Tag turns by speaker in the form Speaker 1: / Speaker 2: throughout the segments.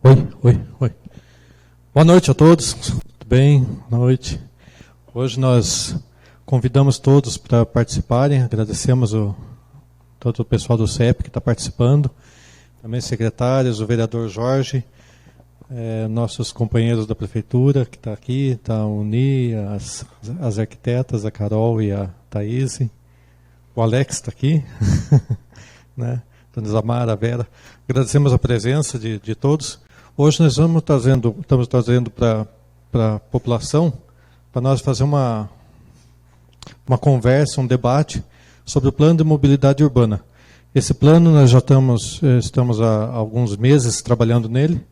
Speaker 1: Oi. Boa noite a todos. Tudo bem? Boa noite. Hoje nós convidamos todos para participarem. Agradecemos todo o pessoal do CEP que está participando. Também secretários, o vereador Jorge, nossos companheiros da prefeitura que está aqui, está a Uni, as arquitetas, a Carol e a Thaís. O Alex está aqui, né? Dona Zamara, a Vera. Agradecemos a presença de todos. Hoje nós estamos trazendo para a população, para nós fazer uma conversa, um debate sobre o plano de mobilidade urbana. Esse plano nós já estamos há alguns meses trabalhando nele.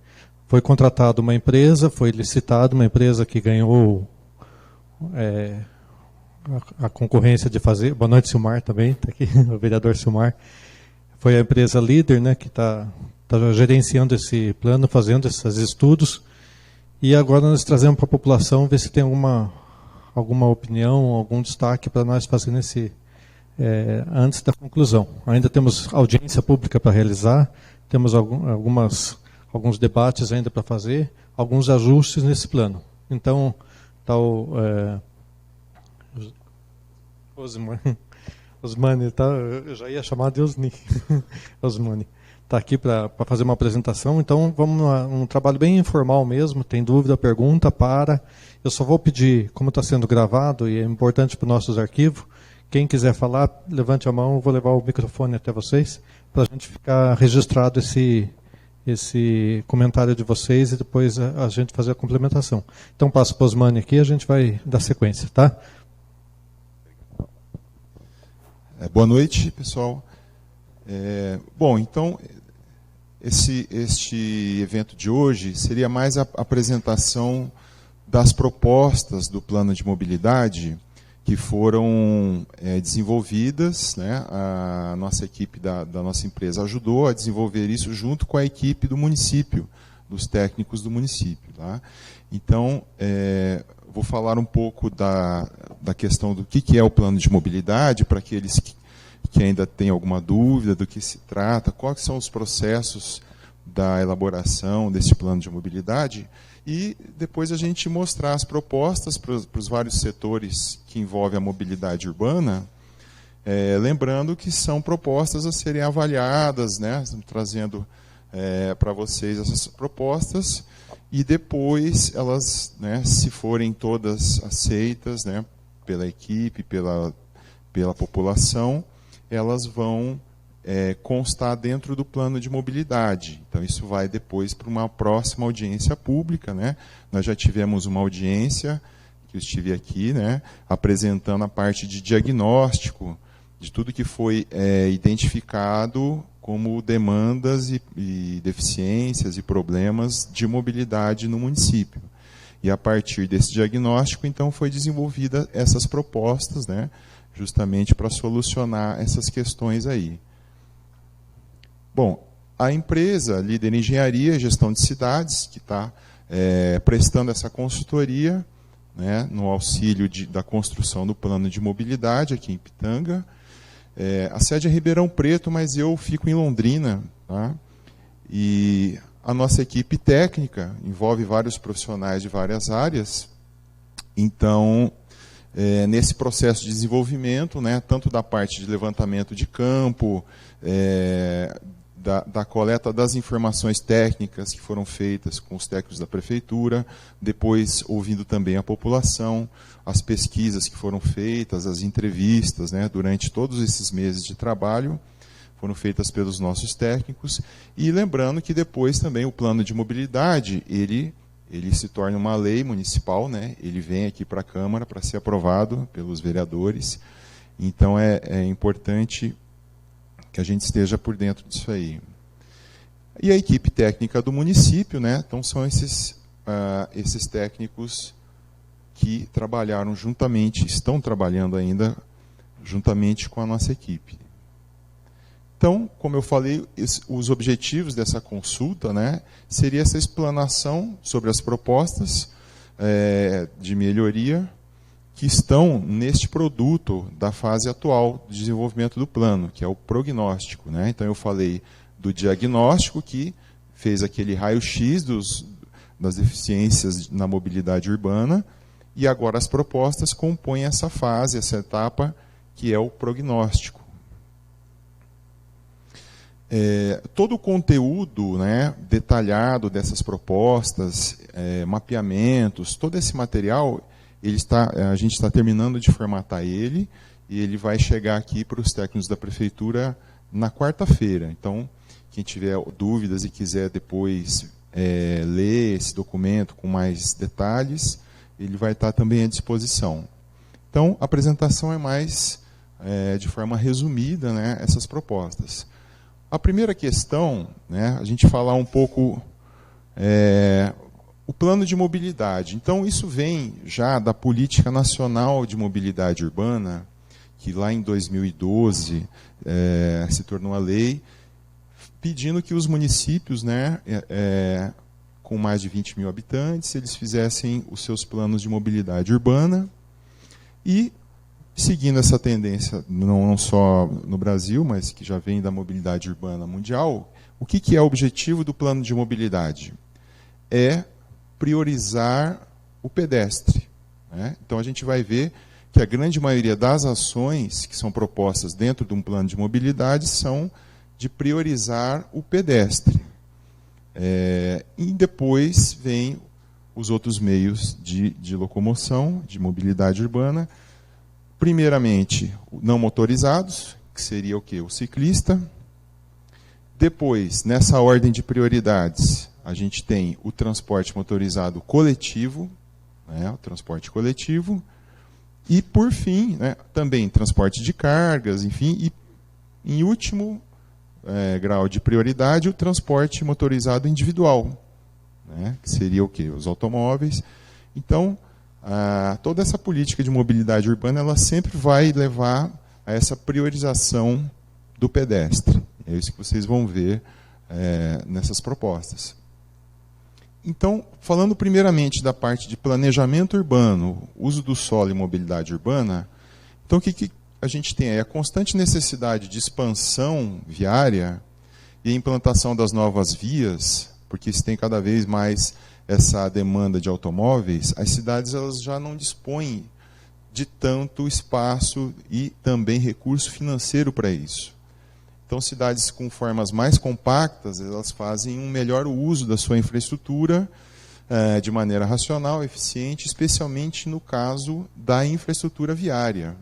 Speaker 1: Foi contratada uma empresa, foi licitada uma empresa que ganhou a concorrência de fazer. Boa noite, Silmar, também, está aqui, o vereador Silmar. Foi a empresa líder, né, que está gerenciando esse plano, fazendo esses estudos. E agora nós trazemos para a população, ver se tem alguma opinião, algum destaque para nós fazer antes da conclusão. Ainda temos audiência pública para realizar, temos alguns debates ainda para fazer, alguns ajustes nesse plano. Então, está o Osmani, tá? Eu já ia chamar de Osni. Osmani está aqui para fazer uma apresentação. Então, vamos um trabalho bem informal mesmo. Tem dúvida, pergunta, para. Eu só vou pedir, como está sendo gravado, e é importante para os nossos arquivos, quem quiser falar, levante a mão, eu vou levar o microfone até vocês, para a gente ficar registrado esse comentário de vocês e depois a gente fazer a complementação. Então, passo para o Osmani aqui e a gente vai dar sequência, tá?
Speaker 2: Boa noite, pessoal. Bom, então, este evento de hoje seria mais a apresentação das propostas do plano de mobilidade que foram desenvolvidas, né? A nossa equipe da nossa empresa ajudou a desenvolver isso junto com a equipe do município, dos técnicos do município. Tá? Então, vou falar um pouco da questão do que é o plano de mobilidade, para aqueles que ainda têm alguma dúvida do que se trata, quais são os processos da elaboração desse plano de mobilidade, e depois a gente mostrar as propostas para os vários setores que envolvem a mobilidade urbana, lembrando que são propostas a serem avaliadas, né? Estamos trazendo para vocês essas propostas, e depois elas, né, se forem todas aceitas, né, pela equipe, pela população, elas vão constar dentro do plano de mobilidade. Então, isso vai depois para uma próxima audiência pública. Né? Nós já tivemos uma audiência, que eu estive aqui, né, apresentando a parte de diagnóstico, de tudo que foi identificado como demandas e deficiências e problemas de mobilidade no município. E a partir desse diagnóstico, então, foi desenvolvida essas propostas, né, justamente para solucionar essas questões aí. Bom, a empresa Líder Engenharia e Gestão de Cidades, que está prestando essa consultoria, né, no auxílio da construção do plano de mobilidade aqui em Pitanga. A sede é Ribeirão Preto, mas eu fico em Londrina. Tá? E a nossa equipe técnica envolve vários profissionais de várias áreas. Então, nesse processo de desenvolvimento, né, tanto da parte de levantamento de campo, da coleta das informações técnicas que foram feitas com os técnicos da prefeitura, depois ouvindo também a população, as pesquisas que foram feitas, as entrevistas, né, durante todos esses meses de trabalho, foram feitas pelos nossos técnicos, e lembrando que depois também o plano de mobilidade, ele se torna uma lei municipal, né, ele vem aqui para a Câmara para ser aprovado pelos vereadores, então é importante que a gente esteja por dentro disso aí. E a equipe técnica do município, né? Então são esses técnicos que trabalharam juntamente, estão trabalhando ainda juntamente com a nossa equipe. Então, como eu falei, os objetivos dessa consulta, né, seria essa explanação sobre as propostas de melhoria que estão neste produto da fase atual de desenvolvimento do plano, que é o prognóstico. Né? Então, eu falei do diagnóstico, que fez aquele raio-x das deficiências na mobilidade urbana, e agora as propostas compõem essa fase, essa etapa, que é o prognóstico. Todo o conteúdo, né, detalhado dessas propostas, mapeamentos, todo esse material, a gente está terminando de formatar ele, e ele vai chegar aqui para os técnicos da prefeitura na quarta-feira. Então, quem tiver dúvidas e quiser depois ler esse documento com mais detalhes, ele vai estar também à disposição. Então, a apresentação é mais, de forma resumida, né, essas propostas. A primeira questão, né, a gente falar um pouco o plano de mobilidade. Então, isso vem já da Política Nacional de Mobilidade Urbana, que lá em 2012 se tornou a lei, pedindo que os municípios, né, com mais de 20 mil habitantes, eles fizessem os seus planos de mobilidade urbana e, seguindo essa tendência, não só no Brasil, mas que já vem da mobilidade urbana mundial, o que é o objetivo do plano de mobilidade? É priorizar o pedestre, né? Então, a gente vai ver que a grande maioria das ações que são propostas dentro de um plano de mobilidade são de priorizar o pedestre. E depois vem os outros meios de locomoção, de mobilidade urbana. Primeiramente, não motorizados, que seria o quê? O ciclista. Depois, nessa ordem de prioridades, a gente tem o transporte motorizado coletivo, né, o transporte coletivo. E, por fim, né, também transporte de cargas, enfim, e, em último grau de prioridade, o transporte motorizado individual, né, que seria o quê? Os automóveis. Então, toda essa política de mobilidade urbana, ela sempre vai levar a essa priorização do pedestre. É isso que vocês vão ver nessas propostas. Então, falando primeiramente da parte de planejamento urbano, uso do solo e mobilidade urbana, então o que a gente tem aí? A constante necessidade de expansão viária e a implantação das novas vias, porque se tem cada vez mais essa demanda de automóveis, as cidades elas já não dispõem de tanto espaço e também recurso financeiro para isso. Então, cidades com formas mais compactas, elas fazem um melhor uso da sua infraestrutura de maneira racional, eficiente, especialmente no caso da infraestrutura viária.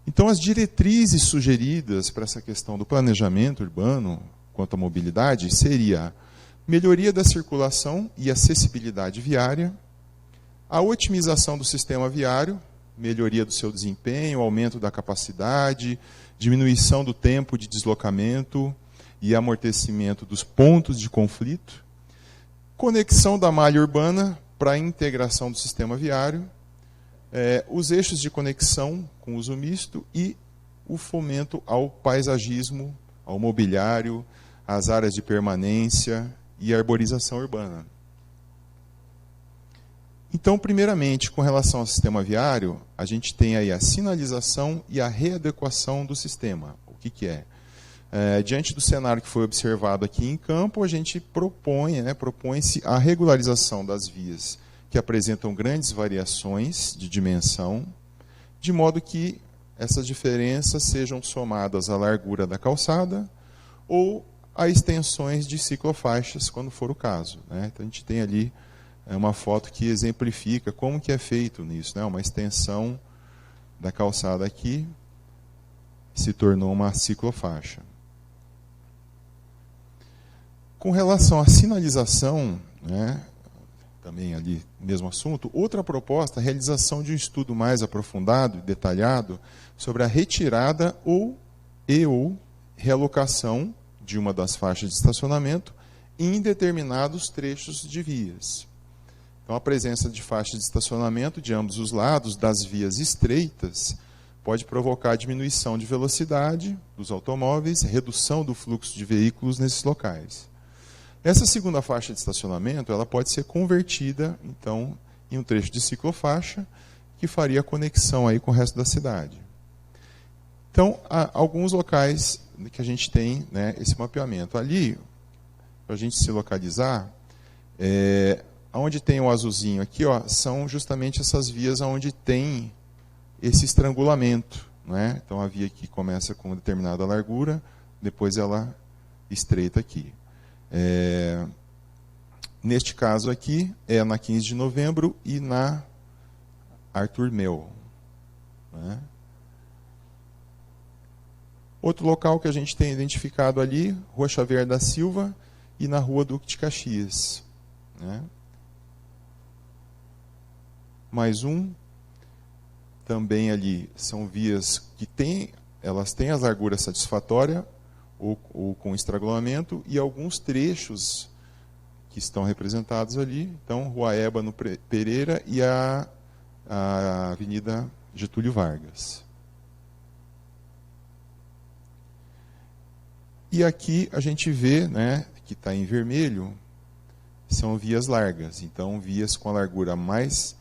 Speaker 2: Então, as diretrizes sugeridas para essa questão do planejamento urbano quanto à mobilidade seria melhoria da circulação e acessibilidade viária, a otimização do sistema viário, melhoria do seu desempenho, aumento da capacidade, diminuição do tempo de deslocamento e amortecimento dos pontos de conflito, conexão da malha urbana para a integração do sistema viário, os eixos de conexão com uso misto e o fomento ao paisagismo, ao mobiliário, às áreas de permanência e arborização urbana. Então, primeiramente, com relação ao sistema viário, a gente tem aí a sinalização e a readequação do sistema. O que é? Diante do cenário que foi observado aqui em campo, a gente propõe-se a regularização das vias que apresentam grandes variações de dimensão, de modo que essas diferenças sejam somadas à largura da calçada ou a extensões de ciclofaixas, quando for o caso, né? Então, a gente tem ali uma foto que exemplifica como que é feito nisso, né? Uma extensão da calçada aqui se tornou uma ciclofaixa. Com relação à sinalização, né, também ali mesmo assunto, outra proposta é a realização de um estudo mais aprofundado e detalhado sobre a retirada ou realocação de uma das faixas de estacionamento em determinados trechos de vias. Então, a presença de faixas de estacionamento de ambos os lados das vias estreitas pode provocar diminuição de velocidade dos automóveis, redução do fluxo de veículos nesses locais. Essa segunda faixa de estacionamento ela pode ser convertida, então, em um trecho de ciclofaixa que faria conexão aí com o resto da cidade. Então, há alguns locais que a gente tem, né, esse mapeamento. Ali, para a gente se localizar, onde tem o azulzinho aqui, ó, são justamente essas vias onde tem esse estrangulamento, né? Então a via aqui começa com determinada largura, depois ela estreita aqui. Neste caso aqui, é na 15 de novembro e na Arthur Mel, né? Outro local que a gente tem identificado ali, Rua Xavier da Silva e na Rua Duque de Caxias, né? Mais um, também ali são vias que elas têm a largura satisfatória ou com estrangulamento e alguns trechos que estão representados ali. Então, Rua Ébano Pereira e a Avenida Getúlio Vargas. E aqui a gente vê, né, que está em vermelho, são vias largas. Então, vias com a largura mais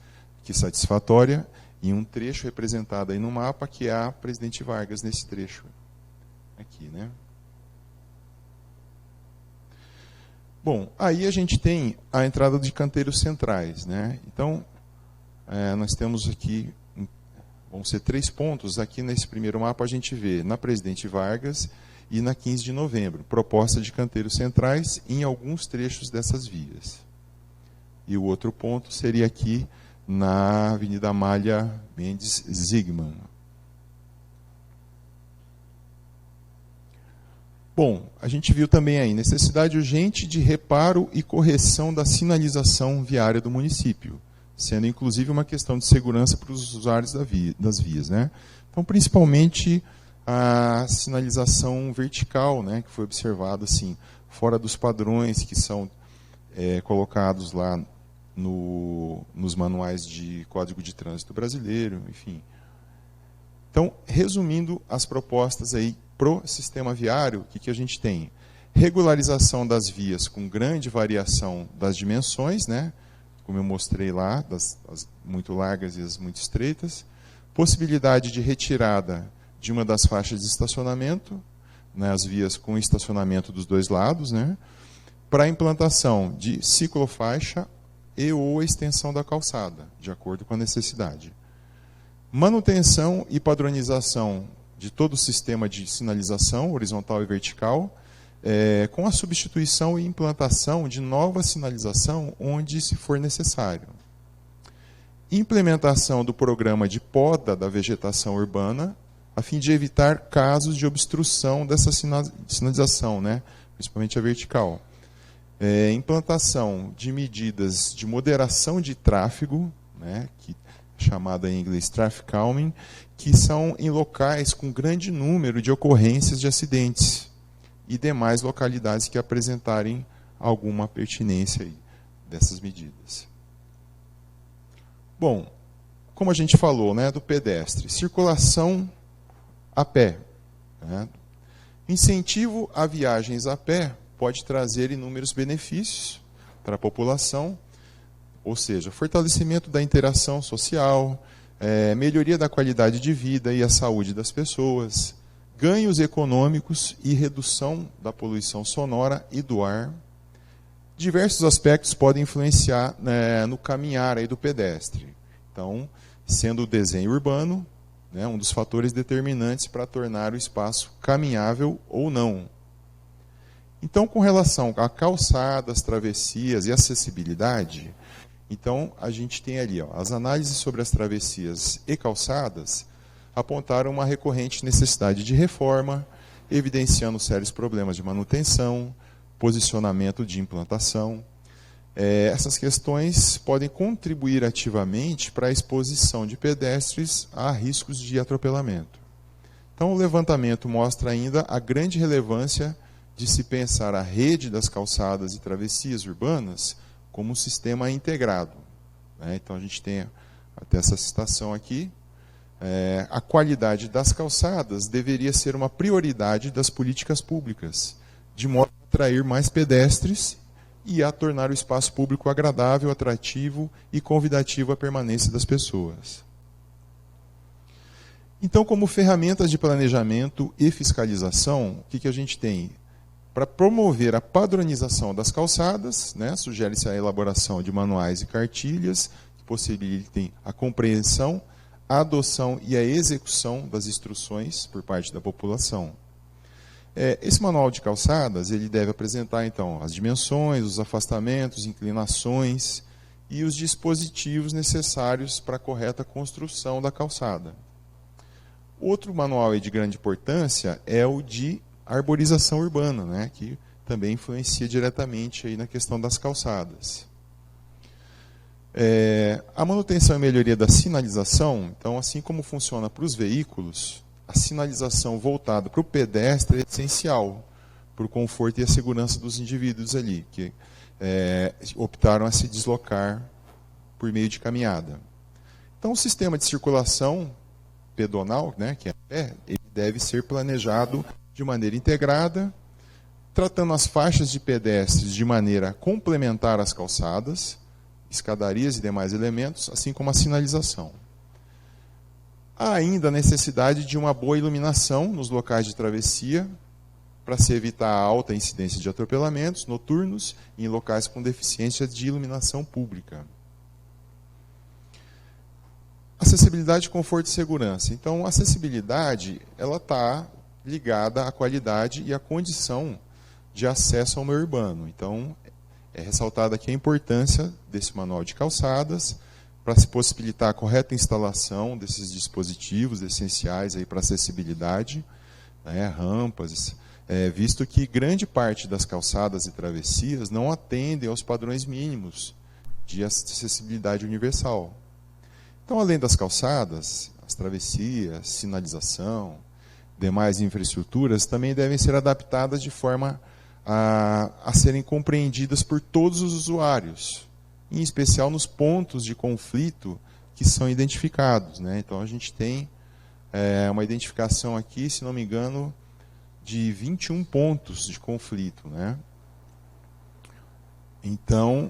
Speaker 2: que satisfatória e um trecho representado aí no mapa, que é a Presidente Vargas nesse trecho aqui, né? Bom, aí a gente tem a entrada de canteiros centrais, né? Então, nós temos aqui, vão ser 3 pontos. Aqui nesse primeiro mapa a gente vê na Presidente Vargas e na 15 de novembro, proposta de canteiros centrais em alguns trechos dessas vias. E o outro ponto seria aqui na Avenida Amália Mendes Zigman. Bom, a gente viu também aí necessidade urgente de reparo e correção da sinalização viária do município, sendo inclusive uma questão de segurança para os usuários das vias, né? Então, principalmente a sinalização vertical, né, que foi observada assim, fora dos padrões que são colocados lá nos manuais de Código de Trânsito Brasileiro, enfim. Então, resumindo as propostas aí para o sistema viário, o que a gente tem? Regularização das vias com grande variação das dimensões, né, como eu mostrei lá, as muito largas e as muito estreitas. Possibilidade de retirada de uma das faixas de estacionamento, né, as vias com estacionamento dos dois lados, né, para a implantação de ciclofaixa e ou extensão da calçada, de acordo com a necessidade. Manutenção e padronização de todo o sistema de sinalização, horizontal e vertical, com a substituição e implantação de nova sinalização onde se for necessário. Implementação do programa de poda da vegetação urbana, a fim de evitar casos de obstrução dessa sinalização, né, principalmente a vertical. Implantação de medidas de moderação de tráfego, né, chamada em inglês traffic calming, que são em locais com grande número de ocorrências de acidentes e demais localidades que apresentarem alguma pertinência aí dessas medidas. Bom, como a gente falou, né, do pedestre, circulação a pé, né? Incentivo a viagens a pé pode trazer inúmeros benefícios para a população, ou seja, fortalecimento da interação social, melhoria da qualidade de vida e a saúde das pessoas, ganhos econômicos e redução da poluição sonora e do ar. Diversos aspectos podem influenciar, né, no caminhar aí do pedestre. Então, sendo o desenho urbano, né, um dos fatores determinantes para tornar o espaço caminhável ou não. Então, com relação a calçadas, travessias e acessibilidade, então a gente tem ali, ó, as análises sobre as travessias e calçadas apontaram uma recorrente necessidade de reforma, evidenciando sérios problemas de manutenção, posicionamento de implantação. Essas questões podem contribuir ativamente para a exposição de pedestres a riscos de atropelamento. Então, o levantamento mostra ainda a grande relevância de se pensar a rede das calçadas e travessias urbanas como um sistema integrado, né? Então, a gente tem até essa citação aqui. A qualidade das calçadas deveria ser uma prioridade das políticas públicas, de modo a atrair mais pedestres e a tornar o espaço público agradável, atrativo e convidativo à permanência das pessoas. Então, como ferramentas de planejamento e fiscalização, o que a gente tem? para promover a padronização das calçadas, né, sugere-se a elaboração de manuais e cartilhas que possibilitem a compreensão, a adoção e a execução das instruções por parte da população. Esse manual de calçadas ele deve apresentar, então, as dimensões, os afastamentos, inclinações e os dispositivos necessários para a correta construção da calçada. Outro manual de grande importância é o de arborização urbana, né, que também influencia diretamente aí na questão das calçadas. A manutenção e melhoria da sinalização, então, assim como funciona para os veículos, a sinalização voltada para o pedestre é essencial para o conforto e a segurança dos indivíduos ali, que optaram a se deslocar por meio de caminhada. Então, o sistema de circulação pedonal, né, que é a pé, ele deve ser planejado de maneira integrada, tratando as faixas de pedestres de maneira complementar às calçadas, escadarias e demais elementos, assim como a sinalização. Há ainda a necessidade de uma boa iluminação nos locais de travessia, para se evitar a alta incidência de atropelamentos noturnos em locais com deficiência de iluminação pública. Acessibilidade, conforto e segurança. Então, a acessibilidade ela está ligada à qualidade e à condição de acesso ao meio urbano. Então, é ressaltada aqui a importância desse manual de calçadas para se possibilitar a correta instalação desses dispositivos essenciais aí para acessibilidade, né, rampas, visto que grande parte das calçadas e travessias não atendem aos padrões mínimos de acessibilidade universal. Então, além das calçadas, as travessias, sinalização, demais infraestruturas também devem ser adaptadas de forma a serem compreendidas por todos os usuários, em especial nos pontos de conflito que são identificados, né? Então, a gente tem uma identificação aqui, se não me engano, de 21 pontos de conflito, né? Então,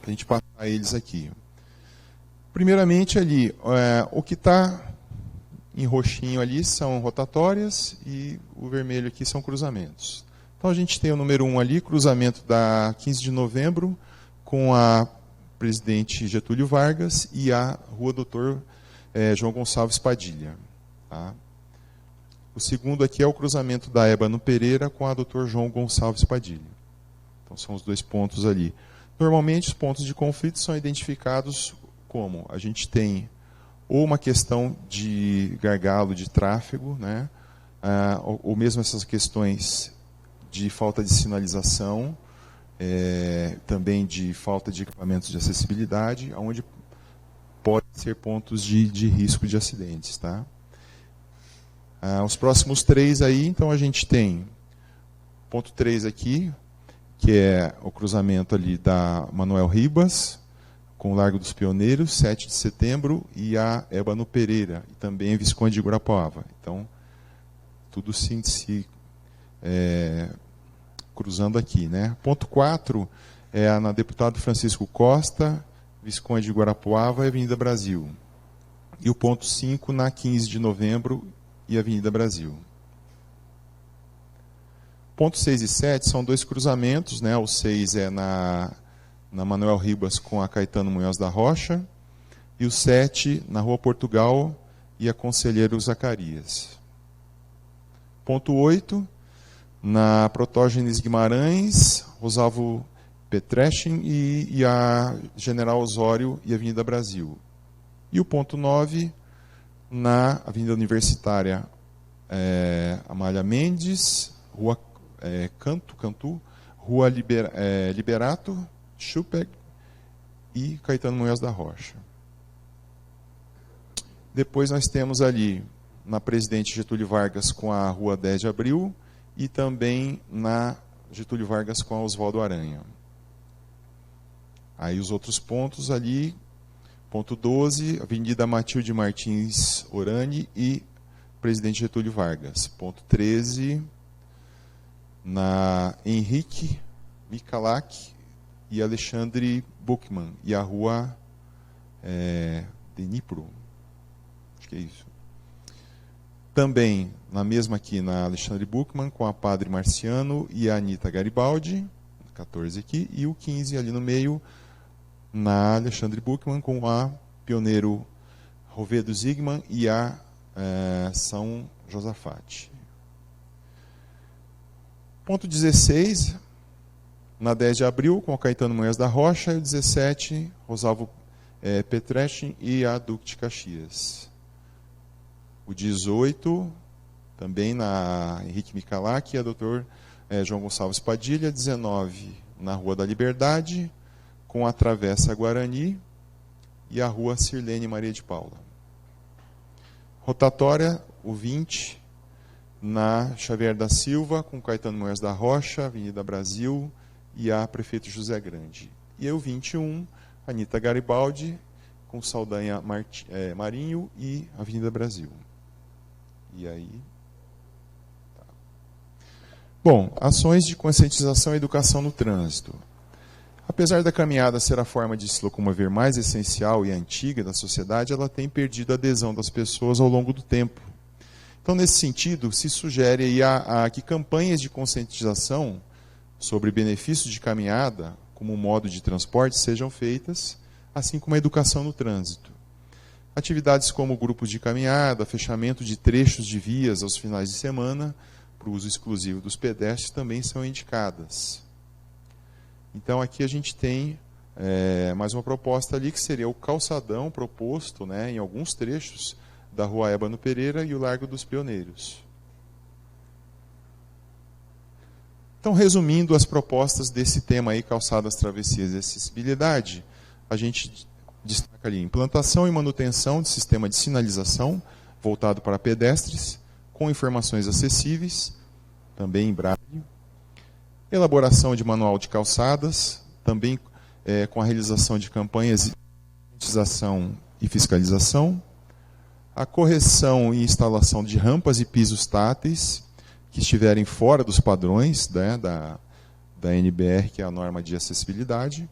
Speaker 2: a gente passa a eles aqui. Primeiramente, ali, o que está em roxinho ali são rotatórias e o vermelho aqui são cruzamentos. Então, a gente tem o número 1 ali, cruzamento da 15 de novembro, com a Presidente Getúlio Vargas e a Rua Doutor João Gonçalves Padilha. Tá? O segundo aqui é o cruzamento da Ébano Pereira com a Doutor João Gonçalves Padilha. Então, são os dois pontos ali. Normalmente, os pontos de conflito são identificados como? A gente tem ou uma questão de gargalo de tráfego, né? Ou mesmo essas questões de falta de sinalização, também de falta de equipamentos de acessibilidade, onde podem ser pontos de risco de acidentes. Tá? Os próximos 3 aí, então a gente tem ponto 3 aqui, que é o cruzamento ali da Manuel Ribas, com o Largo dos Pioneiros, 7 de setembro, e a Ébano Pereira, e também Visconde de Guarapuava. Então, tudo se cruzando aqui. Né? Ponto 4 é na Deputado Francisco Costa, Visconde de Guarapuava e Avenida Brasil. E o ponto 5 na 15 de novembro e Avenida Brasil. Pontos 6 e 7 são 2 cruzamentos, né? O 6 é na Manuel Ribas com a Caetano Munhoz da Rocha, e o 7 na Rua Portugal e a Conselheiro Zacarias. Ponto 8, na Protógenes Guimarães, Rosalvo Petrechin e a General Osório e Avenida Brasil. E o ponto 9, na Avenida Universitária Amália Mendes, Rua Cantu, Rua Liberato, Schupeg e Caetano Munhoz da Rocha. Depois nós temos ali na Presidente Getúlio Vargas com a Rua 10 de Abril e também na Getúlio Vargas com a Oswaldo Aranha. Aí os outros pontos ali, ponto 12, Avenida Matilde Martins Orani e Presidente Getúlio Vargas. Ponto 13, na Henrique Michalak e Alexandre Buchmann, e a Rua Dnipro. Acho que é isso. Também, na mesma aqui, na Alexandre Buchmann, com a Padre Marciano e a Anita Garibaldi, 14 aqui, e o 15 ali no meio, na Alexandre Buchmann, com a Pioneiro Rovedo Zigman e a São Josafate. Ponto 16, na 10 de abril, com o Caetano Munhoz da Rocha, e o 17, Rosalvo Petrechin e a Duque de Caxias. O 18, também na Henrique Michalak e a Dr. João Gonçalves Padilha. 19, na Rua da Liberdade, com a Travessa Guarani e a Rua Sirlene Maria de Paula. Rotatória, o 20, na Xavier da Silva, com Caetano Munhoz da Rocha, Avenida Brasil e a Prefeito José Grande. E o 21, Anita Garibaldi, com Saldanha Marinho e Avenida Brasil. E aí... Tá. Bom, ações de conscientização e educação no trânsito. Apesar da caminhada ser a forma de se locomover mais essencial e antiga da sociedade, ela tem perdido a adesão das pessoas ao longo do tempo. Então, nesse sentido, se sugere aí que campanhas de conscientização sobre benefícios de caminhada como modo de transporte sejam feitas, assim como a educação no trânsito. Atividades como grupos de caminhada, fechamento de trechos de vias aos finais de semana, para o uso exclusivo dos pedestres, também são indicadas. Então, aqui a gente tem mais uma proposta ali, que seria o calçadão proposto, né, em alguns trechos da Rua Ébano Pereira e o Largo dos Pioneiros. Então, resumindo as propostas desse tema aí, calçadas, travessias e acessibilidade, a gente destaca ali implantação e manutenção de sistema de sinalização voltado para pedestres, com informações acessíveis, também em braille. Elaboração de manual de calçadas, também com a realização de campanhas de conscientização e fiscalização. A correção e instalação de rampas e pisos táteis, que estiverem fora dos padrões, né, da NBR, que é a norma de acessibilidade.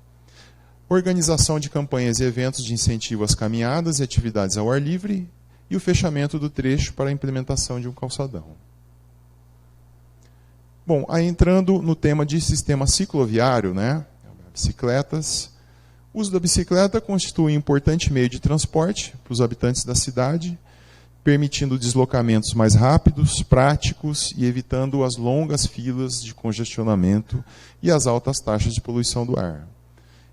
Speaker 2: Organização de campanhas e eventos de incentivo às caminhadas e atividades ao ar livre, e o fechamento do trecho para a implementação de um calçadão. Bom, aí entrando no tema de sistema cicloviário, né, bicicletas. O uso da bicicleta constitui um importante meio de transporte para os habitantes da cidade, permitindo deslocamentos mais rápidos, práticos e evitando as longas filas de congestionamento e as altas taxas de poluição do ar.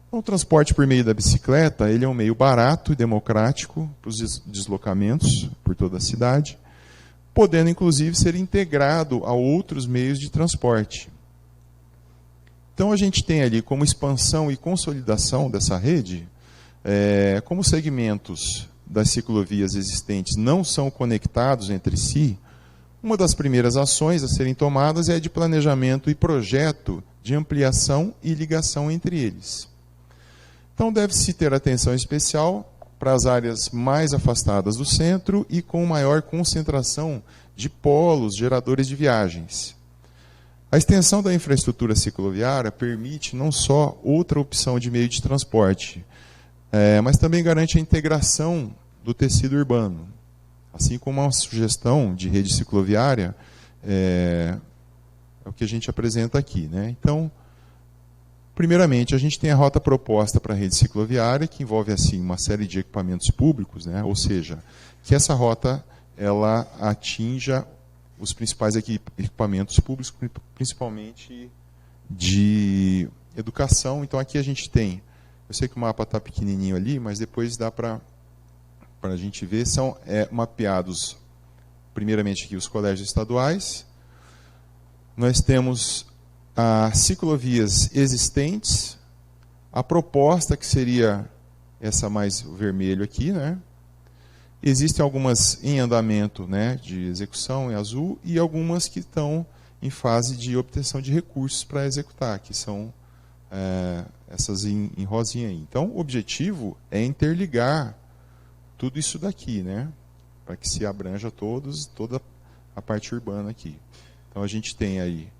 Speaker 2: Então, o transporte por meio da bicicleta, ele é um meio barato e democrático para os deslocamentos por toda a cidade, podendo inclusive ser integrado a outros meios de transporte. Então, a gente tem ali como expansão e consolidação dessa rede, como segmentos das ciclovias existentes não são conectados entre si, uma das primeiras ações a serem tomadas é a de planejamento e projeto de ampliação e ligação entre eles. Então, deve-se ter atenção especial para as áreas mais afastadas do centro e com maior concentração de polos geradores de viagens. A extensão da infraestrutura cicloviária permite não só outra opção de meio de transporte, mas também garante a integração do tecido urbano, assim como uma sugestão de rede cicloviária é o que a gente apresenta aqui, né? Então, primeiramente, a gente tem a rota proposta para a rede cicloviária, que envolve assim uma série de equipamentos públicos, né? Ou seja, que essa rota ela atinja os principais equipamentos públicos, principalmente de educação. Então, aqui a gente tem, eu sei que o mapa está pequenininho ali, mas depois dá para a gente ver, são mapeados, primeiramente aqui, os colégios estaduais. Nós temos as ciclovias existentes, a proposta que seria essa mais vermelho aqui, né? Existem algumas em andamento, né, de execução em azul e algumas que estão em fase de obtenção de recursos para executar, que são essas em rosinha aí. Então, o objetivo é interligar tudo isso daqui, né, para que se abranja toda a parte urbana aqui. Então, a gente tem aí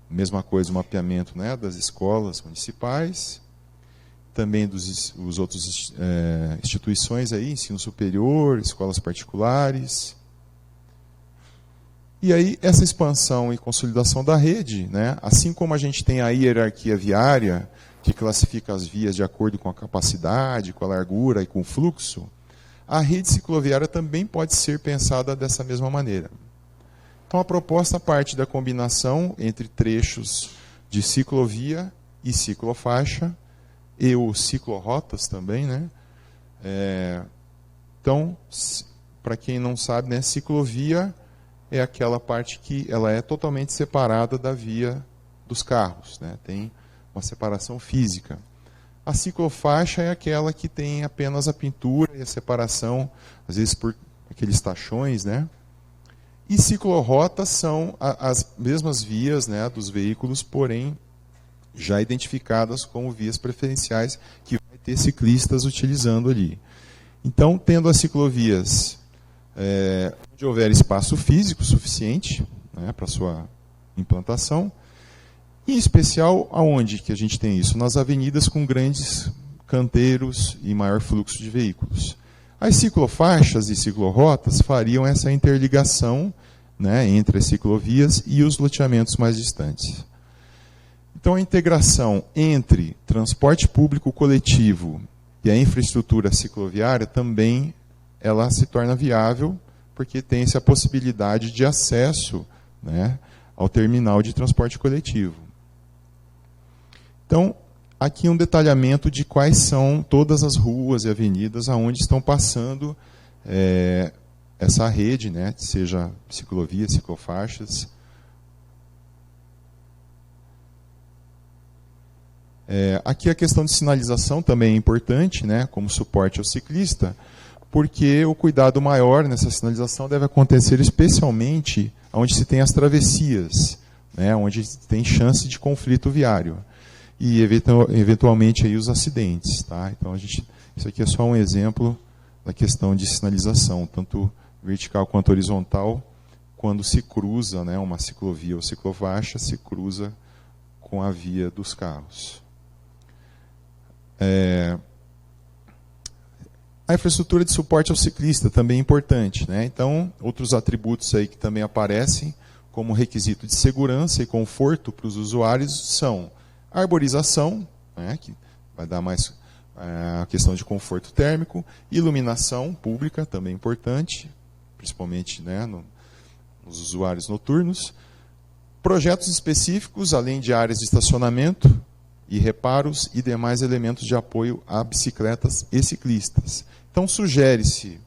Speaker 2: mesma coisa, o mapeamento, né, das escolas municipais, também dos outros instituições aí, ensino superior, escolas particulares. E aí, essa expansão e consolidação da rede, né, assim como a gente tem a hierarquia viária, que classifica as vias de acordo com a capacidade, com a largura e com o fluxo, a rede cicloviária também pode ser pensada dessa mesma maneira. Então, a proposta parte da combinação entre trechos de ciclovia e ciclofaixa, e ou ciclorotas também, né? Então, para quem não sabe, né, ciclovia é aquela parte que ela é totalmente separada da via dos carros, né? Tem uma separação física. A ciclofaixa é aquela que tem apenas a pintura e a separação, às vezes por aqueles tachões, né? E ciclorotas são as mesmas vias, né, dos veículos, porém já identificadas como vias preferenciais que vai ter ciclistas utilizando ali. Então, tendo as ciclovias onde houver espaço físico suficiente, né, para sua implantação, em especial aonde que a gente tem isso? Nas avenidas com grandes canteiros e maior fluxo de veículos. As ciclofaixas e ciclorotas fariam essa interligação, né, entre as ciclovias e os loteamentos mais distantes. Então, a integração entre transporte público coletivo e a infraestrutura cicloviária também ela se torna viável, porque tem-se a possibilidade de acesso, né, ao terminal de transporte coletivo. Então, aqui um detalhamento de quais são todas as ruas e avenidas aonde estão passando essa rede, né, seja ciclovia, ciclofaixas. Aqui a questão de sinalização também é importante, né, como suporte ao ciclista, porque o cuidado maior nessa sinalização deve acontecer especialmente onde se tem as travessias, né, onde tem chance de conflito viário. E eventualmente aí os acidentes, tá? Então isso aqui é só um exemplo da questão de sinalização, tanto vertical quanto horizontal, quando se cruza, né, uma ciclovia ou ciclofaixa, se cruza com a via dos carros. A infraestrutura de suporte ao ciclista também é importante, né? Então, outros atributos aí que também aparecem como requisito de segurança e conforto para os usuários são arborização, né, que vai dar mais a questão de conforto térmico, iluminação pública, também importante, principalmente, né, nos usuários noturnos, projetos específicos, além de áreas de estacionamento e reparos e demais elementos de apoio a bicicletas e ciclistas. Então, sugere-se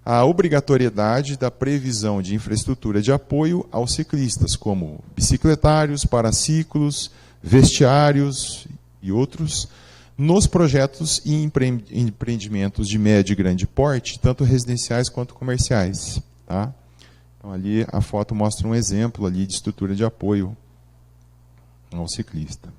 Speaker 2: a obrigatoriedade da previsão de infraestrutura de apoio aos ciclistas, como bicicletários, paraciclos, vestiários e outros, nos projetos e empreendimentos de médio e grande porte, tanto residenciais quanto comerciais. Tá? Então, ali a foto mostra um exemplo ali de estrutura de apoio ao ciclista.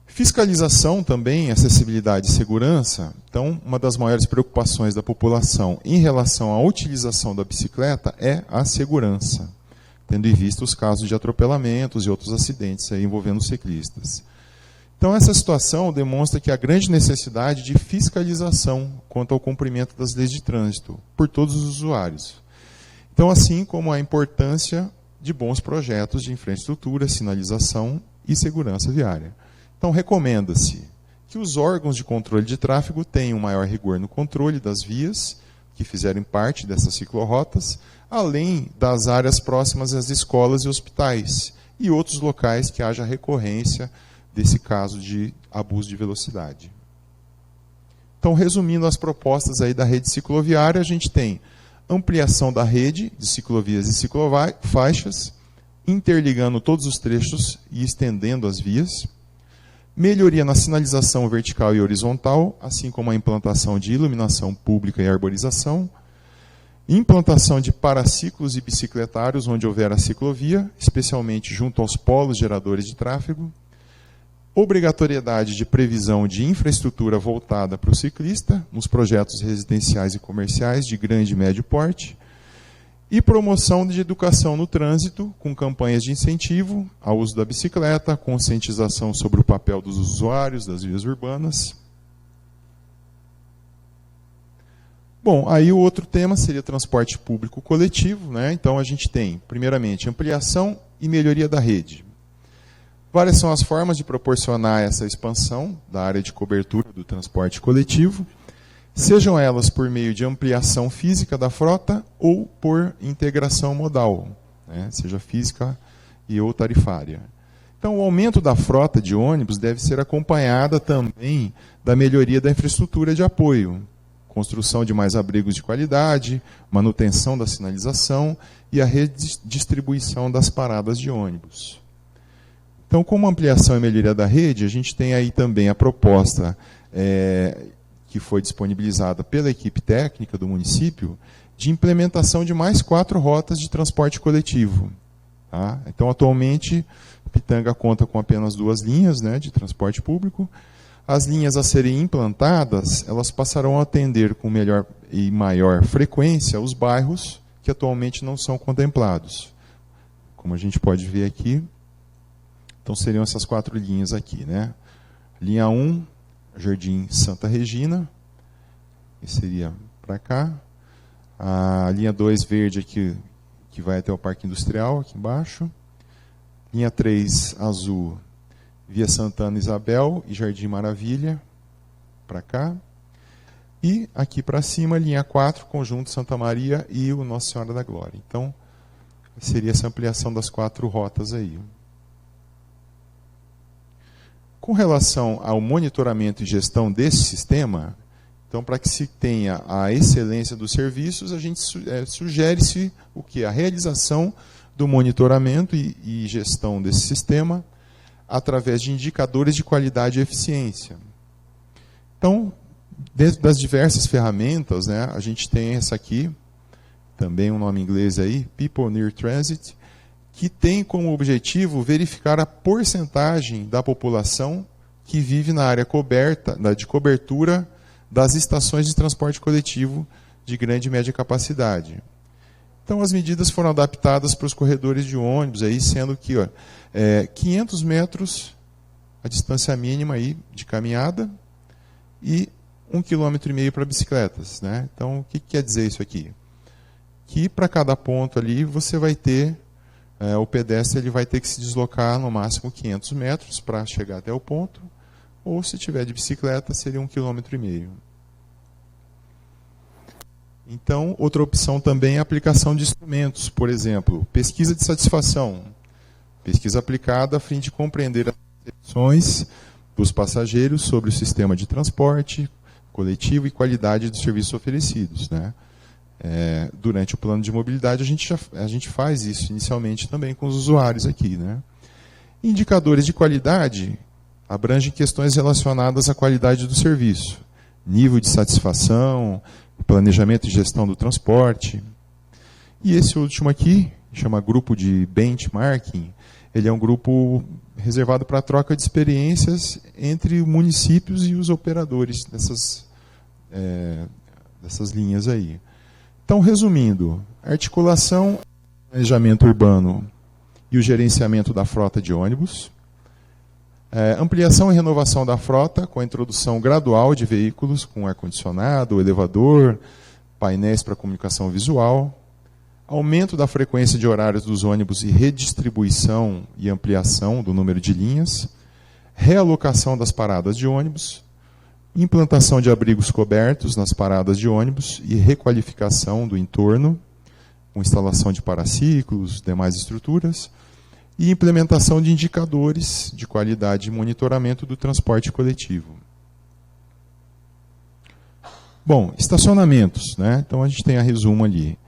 Speaker 2: Fiscalização também, acessibilidade e segurança. Então, uma das maiores preocupações da população em relação à utilização da bicicleta é a segurança, tendo em vista os casos de atropelamentos e outros acidentes aí envolvendo ciclistas. Então, essa situação demonstra que há grande necessidade de fiscalização quanto ao cumprimento das leis de trânsito por todos os usuários. Então, assim como a importância de bons projetos de infraestrutura, sinalização e segurança viária. Então, recomenda-se que os órgãos de controle de tráfego tenham maior rigor no controle das vias que fizerem parte dessas ciclorotas, além das áreas próximas às escolas e hospitais, e outros locais que haja recorrência desse caso de abuso de velocidade. Então, resumindo as propostas aí da rede cicloviária, a gente tem ampliação da rede de ciclovias e ciclofaixas, interligando todos os trechos e estendendo as vias, melhoria na sinalização vertical e horizontal, assim como a implantação de iluminação pública e arborização, implantação de paraciclos e bicicletários onde houver a ciclovia, especialmente junto aos polos geradores de tráfego, obrigatoriedade de previsão de infraestrutura voltada para o ciclista, nos projetos residenciais e comerciais de grande e médio porte, e promoção de educação no trânsito, com campanhas de incentivo ao uso da bicicleta, conscientização sobre o papel dos usuários das vias urbanas. Bom, aí o outro tema seria transporte público coletivo, né? Então a gente tem, primeiramente, ampliação e melhoria da rede. Várias são as formas de proporcionar essa expansão da área de cobertura do transporte coletivo, sejam elas por meio de ampliação física da frota ou por integração modal, né? Seja física e ou tarifária. Então, o aumento da frota de ônibus deve ser acompanhada também da melhoria da infraestrutura de apoio, construção de mais abrigos de qualidade, manutenção da sinalização e a redistribuição das paradas de ônibus. Então, como ampliação e melhoria da rede, a gente tem aí também a proposta que foi disponibilizada pela equipe técnica do município de implementação de mais 4 rotas de transporte coletivo. Tá? Então, atualmente, Pitanga conta com apenas 2 linhas, né, de transporte público. As linhas a serem implantadas, elas passarão a atender com melhor e maior frequência os bairros que atualmente não são contemplados. Como a gente pode ver aqui, então seriam essas 4 linhas aqui, né? Linha 1, Jardim Santa Regina, que seria para cá. A linha 2 verde aqui, que vai até o Parque Industrial, aqui embaixo. Linha 3 azul, Via Santana Isabel e Jardim Maravilha, para cá. E aqui para cima, linha 4, Conjunto Santa Maria e o Nossa Senhora da Glória. Então, seria essa ampliação das 4 rotas aí. Com relação ao monitoramento e gestão desse sistema, então, para que se tenha a excelência dos serviços, a gente sugere-se o quê? A realização do monitoramento e gestão desse sistema através de indicadores de qualidade e eficiência. Então, dentro das diversas ferramentas, né, a gente tem essa aqui, também um nome em inglês aí, People Near Transit, que tem como objetivo verificar a porcentagem da população que vive na área coberta, de cobertura das estações de transporte coletivo de grande e média capacidade. Então, as medidas foram adaptadas para os corredores de ônibus, aí, sendo que 500 metros a distância mínima aí de caminhada e 1,5 km para bicicletas, né? Então, o que quer dizer isso aqui? Que para cada ponto ali você vai ter, o pedestre ele vai ter que se deslocar no máximo 500 metros para chegar até o ponto, ou se tiver de bicicleta seria 1,5 km. Então, outra opção também é a aplicação de instrumentos, por exemplo, pesquisa de satisfação. Pesquisa aplicada a fim de compreender as percepções dos passageiros sobre o sistema de transporte coletivo e qualidade dos serviços oferecidos, né? Durante o plano de mobilidade, a gente faz isso inicialmente também com os usuários aqui, né? Indicadores de qualidade abrangem questões relacionadas à qualidade do serviço, nível de satisfação, planejamento e gestão do transporte. E esse último aqui, chama grupo de benchmarking, ele é um grupo reservado para a troca de experiências entre municípios e os operadores dessas linhas aí. Então, resumindo, articulação, planejamento urbano e o gerenciamento da frota de ônibus, ampliação e renovação da frota, com a introdução gradual de veículos com ar-condicionado, elevador, painéis para comunicação visual, aumento da frequência de horários dos ônibus e redistribuição e ampliação do número de linhas, realocação das paradas de ônibus, implantação de abrigos cobertos nas paradas de ônibus e requalificação do entorno, com instalação de paraciclos, demais estruturas, e implementação de indicadores de qualidade e monitoramento do transporte coletivo. Bom, estacionamentos, né? Então a gente tem a resumo ali.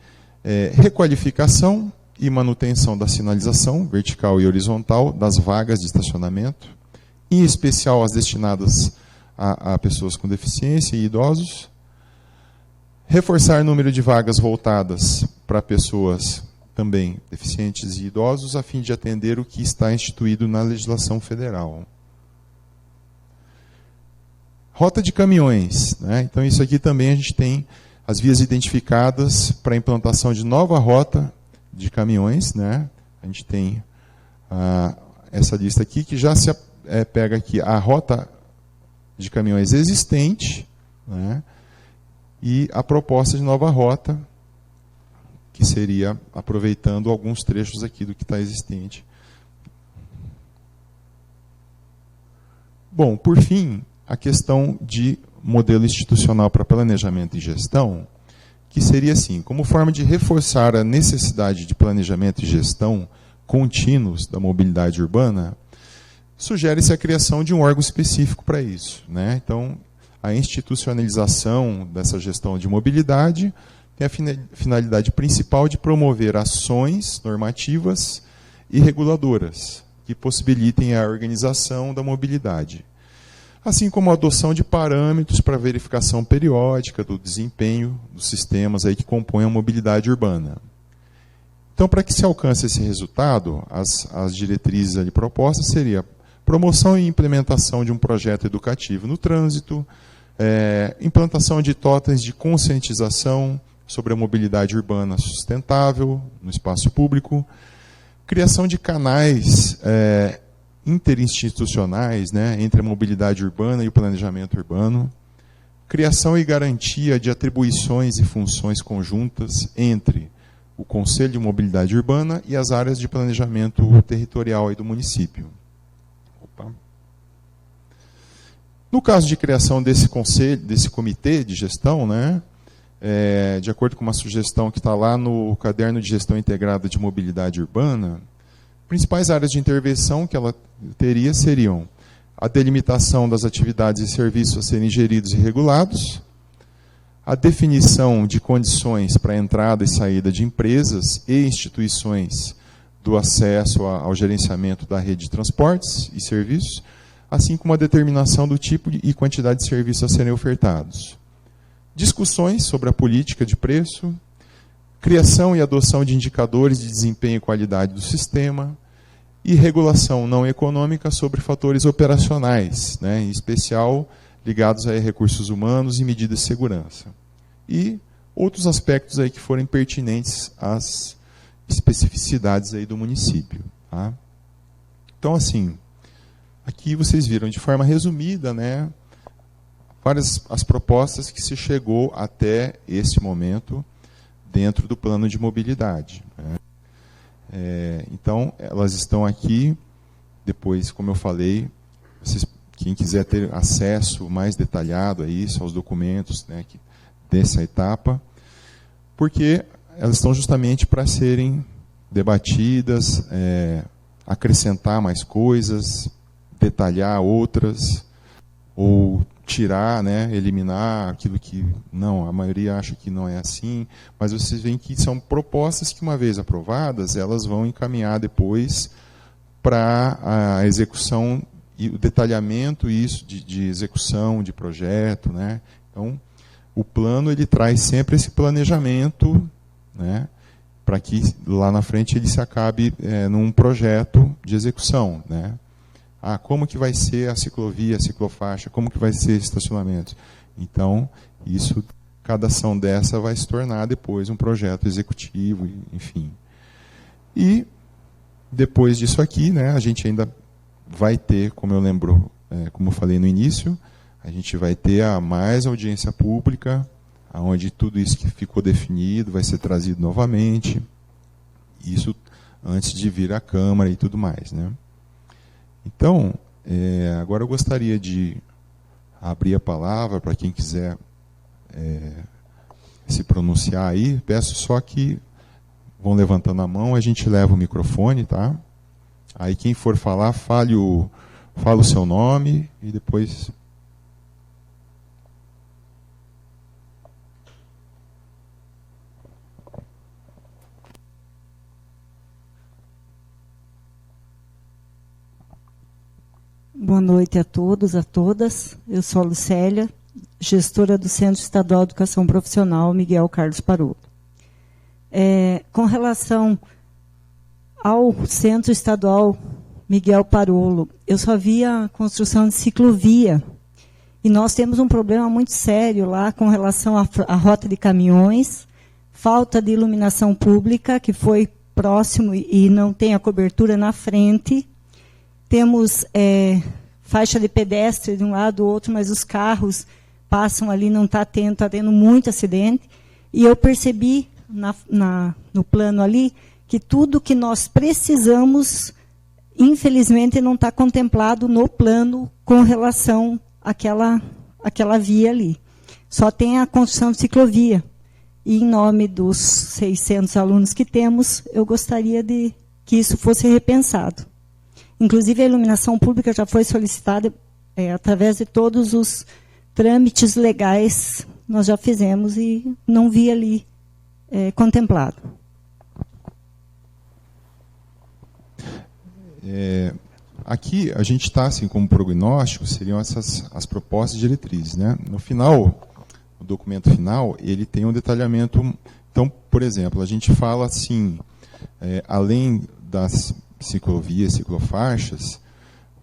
Speaker 2: Requalificação e manutenção da sinalização vertical e horizontal das vagas de estacionamento, em especial as destinadas a pessoas com deficiência e idosos. Reforçar o número de vagas voltadas para pessoas também deficientes e idosos, a fim de atender o que está instituído na legislação federal. Rota de caminhões, né? Então, isso aqui também a gente tem as vias identificadas para a implantação de nova rota de caminhões, né? A gente tem essa lista aqui, que já se pega aqui a rota de caminhões existente, né? e a proposta de nova rota, que seria aproveitando alguns trechos aqui do que está existente. Bom, por fim, a questão de modelo institucional para planejamento e gestão, que seria assim, como forma de reforçar a necessidade de planejamento e gestão contínuos da mobilidade urbana, sugere-se a criação de um órgão específico para isso, né? Então, a institucionalização dessa gestão de mobilidade tem a finalidade principal de promover ações normativas e reguladoras que possibilitem a organização da mobilidade, assim como a adoção de parâmetros para verificação periódica do desempenho dos sistemas aí que compõem a mobilidade urbana. Então, para que se alcance esse resultado, as diretrizes ali propostas seriam promoção e implementação de um projeto educativo no trânsito, implantação de totens de conscientização sobre a mobilidade urbana sustentável no espaço público, criação de canais interinstitucionais, né, entre a mobilidade urbana e o planejamento urbano, criação e garantia de atribuições e funções conjuntas entre o Conselho de Mobilidade Urbana e as áreas de planejamento territorial aí do município. No caso de criação desse conselho, desse comitê de gestão, né, de acordo com uma sugestão que está lá no Caderno de Gestão Integrada de Mobilidade Urbana, principais áreas de intervenção que ela teria seriam a delimitação das atividades e serviços a serem geridos e regulados, a definição de condições para a entrada e saída de empresas e instituições do acesso ao gerenciamento da rede de transportes e serviços, assim como a determinação do tipo e quantidade de serviços a serem ofertados. Discussões sobre a política de preço, criação e adoção de indicadores de desempenho e qualidade do sistema, e regulação não econômica sobre fatores operacionais, né, em especial ligados a recursos humanos e medidas de segurança. E outros aspectos aí que forem pertinentes às especificidades aí do município. Tá? Então, assim, aqui vocês viram de forma resumida, né, várias as propostas que se chegou até esse momento dentro do plano de mobilidade. Né? Então, elas estão aqui, depois, como eu falei, quem quiser ter acesso mais detalhado a isso, aos documentos, né, dessa etapa, porque elas estão justamente para serem debatidas, acrescentar mais coisas, detalhar outras, ou tirar, né, eliminar aquilo que não, a maioria acha que não é assim, mas vocês veem que são propostas que, uma vez aprovadas, elas vão encaminhar depois para a execução e o detalhamento isso de execução de projeto, né? Então, o plano ele traz sempre esse planejamento, né, para que lá na frente ele se acabe num projeto de execução, né? Como que vai ser a ciclovia, a ciclofaixa, como que vai ser esse estacionamento. Então, isso, cada ação dessa vai se tornar depois um projeto executivo, enfim. E, depois disso aqui, né, a gente ainda vai ter, como eu falei no início, a gente vai ter mais audiência pública, onde tudo isso que ficou definido vai ser trazido novamente, isso antes de vir à Câmara e tudo mais, né? Então, agora eu gostaria de abrir a palavra para quem quiser se pronunciar aí. Peço só que vão levantando a mão, a gente leva o microfone, tá? Aí quem for falar, fala o seu nome e depois...
Speaker 3: Boa noite a todos, a todas. Eu sou a Lucélia, gestora do Centro Estadual de Educação Profissional Miguel Carlos Parolo. Com relação ao Centro Estadual Miguel Parolo, eu só vi a construção de ciclovia. E nós temos um problema muito sério lá com relação à rota de caminhões, falta de iluminação pública, que foi próximo e não tem a cobertura na frente. Temos faixa de pedestre de um lado ou outro, mas os carros passam ali, não está tendo muito acidente. E eu percebi no plano ali que tudo que nós precisamos, infelizmente, não está contemplado no plano com relação àquela via ali. Só tem a construção de ciclovia. E, em nome dos 600 alunos que temos, eu gostaria de que isso fosse repensado. Inclusive, a iluminação pública já foi solicitada através de todos os trâmites legais, nós já fizemos e não vi ali contemplado.
Speaker 2: Aqui, a gente está, assim, como prognóstico, seriam as propostas diretrizes, né? No final, o documento final, ele tem um detalhamento. Então, por exemplo, a gente fala assim, além das ciclovias, ciclofaixas,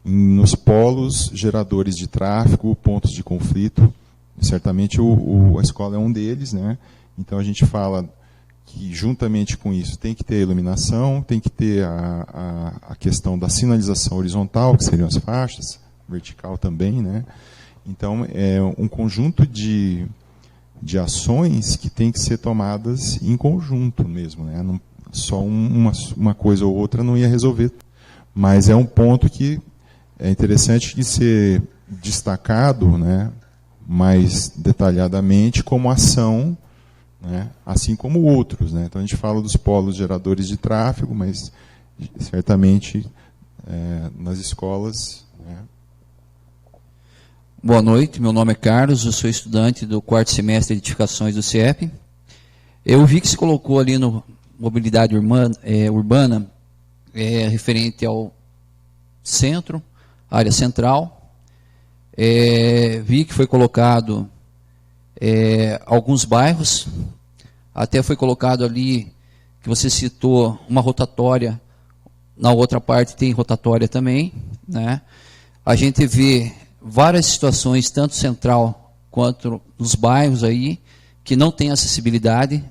Speaker 2: nos polos geradores de tráfego, pontos de conflito, certamente a escola é um deles, né? Então a gente fala que juntamente com isso tem que ter iluminação, tem que ter a questão da sinalização horizontal, que seriam as faixas, vertical também, né? Então é um conjunto de ações que tem que ser tomadas em conjunto mesmo, né? Não, só uma coisa ou outra não ia resolver, mas é um ponto que é interessante de ser destacado, né, mais detalhadamente como ação, né, assim como outros, né? Então a gente fala dos polos geradores de tráfego, mas certamente nas escolas. Né?
Speaker 4: Boa noite, meu nome é Carlos, eu sou estudante do 4º semestre de edificações do CIEP. Eu vi que se colocou ali no mobilidade urbana referente ao centro, área central. Vi que foi colocado alguns bairros, até foi colocado ali, que você citou, uma rotatória, na outra parte tem rotatória também, né? A gente vê várias situações, tanto central quanto nos bairros aí, que não tem acessibilidade,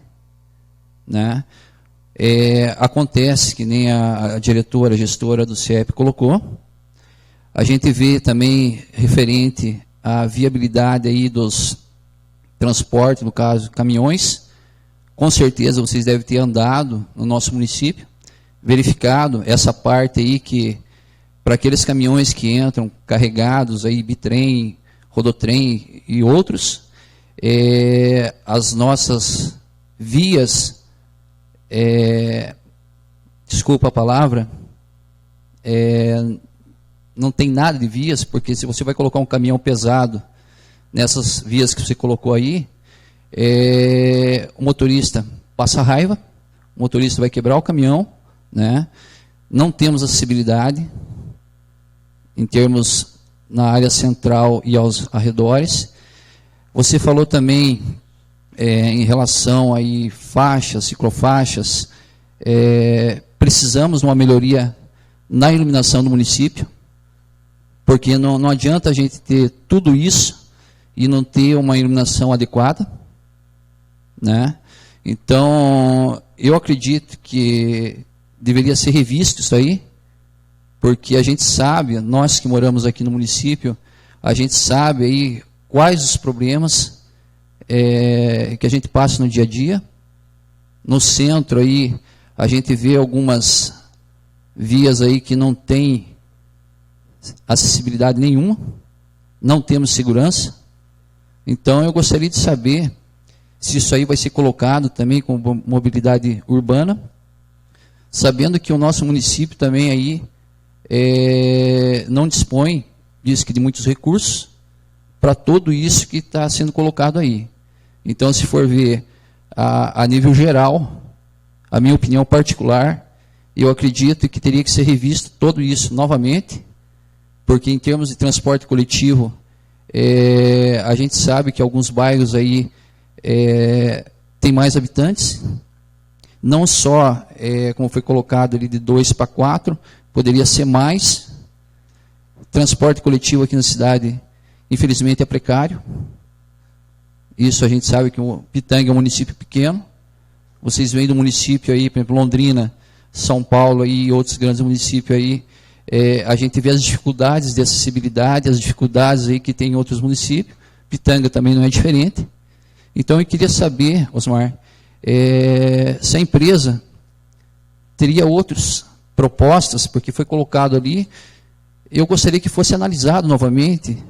Speaker 4: né? Acontece que nem a diretora, a gestora do CIEP colocou. A gente vê também referente à viabilidade aí dos transportes, no caso, caminhões. Com certeza vocês devem ter andado no nosso município, verificado essa parte aí que, para aqueles caminhões que entram carregados, aí, bitrem, rodotrem e outros, as nossas vias, desculpa a palavra, não tem nada de vias, porque se você vai colocar um caminhão pesado nessas vias que você colocou aí, o motorista passa raiva, o motorista vai quebrar o caminhão, né? Não temos acessibilidade em termos na área central e aos arredores. Você falou também em relação aí faixas, ciclofaixas, precisamos de uma melhoria na iluminação do município, porque não adianta a gente ter tudo isso e não ter uma iluminação adequada, né? Então, eu acredito que deveria ser revisto isso aí, porque a gente sabe, nós que moramos aqui no município, a gente sabe aí quais os problemas que a gente passa no dia a dia. No centro aí, a gente vê algumas vias aí que não tem acessibilidade nenhuma, não temos segurança. Então, eu gostaria de saber se isso aí vai ser colocado também como mobilidade urbana, sabendo que o nosso município também aí não dispõe, diz que de muitos recursos, para tudo isso que está sendo colocado aí. Então, se for ver a nível geral, a minha opinião particular, eu acredito que teria que ser revisto tudo isso novamente, porque em termos de transporte coletivo, a gente sabe que alguns bairros aí tem mais habitantes, não só, como foi colocado ali, de 2 para 4, poderia ser mais. Transporte coletivo aqui na cidade, infelizmente, é precário. Isso a gente sabe que o Pitanga é um município pequeno. Vocês vêm do município aí, por exemplo, Londrina, São Paulo aí, e outros grandes municípios aí, a gente vê as dificuldades de acessibilidade, as dificuldades aí que tem em outros municípios, Pitanga também não é diferente. Então eu queria saber, Osmar, se a empresa teria outras propostas, porque foi colocado ali, eu gostaria que fosse analisado novamente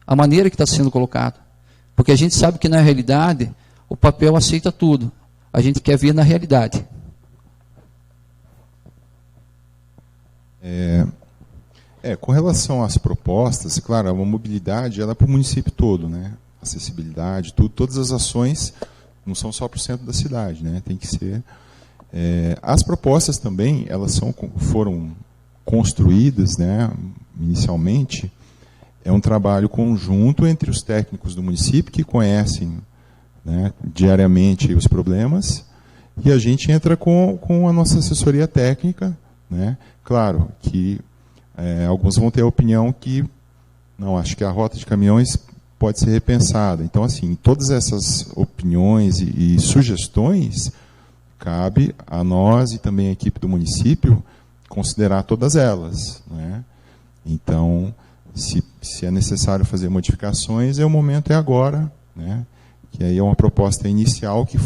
Speaker 4: a maneira que está sendo colocado. Porque a gente sabe que na realidade o papel aceita tudo. A gente quer ver na realidade.
Speaker 2: Com relação às propostas, claro, a mobilidade ela é para o município todo, né? Acessibilidade, tudo, todas as ações não são só para o centro da cidade, né? Tem que ser. As propostas também elas foram construídas, né? Inicialmente, é um trabalho conjunto entre os técnicos do município que conhecem, né, diariamente os problemas, e a gente entra com a nossa assessoria técnica, né? Claro que alguns vão ter a opinião que não, acho que a rota de caminhões pode ser repensada. Então, assim, todas essas opiniões e sugestões, cabe a nós e também a equipe do município considerar todas elas, né? Então, se é necessário fazer modificações, o momento é agora, né? Que aí é uma proposta inicial que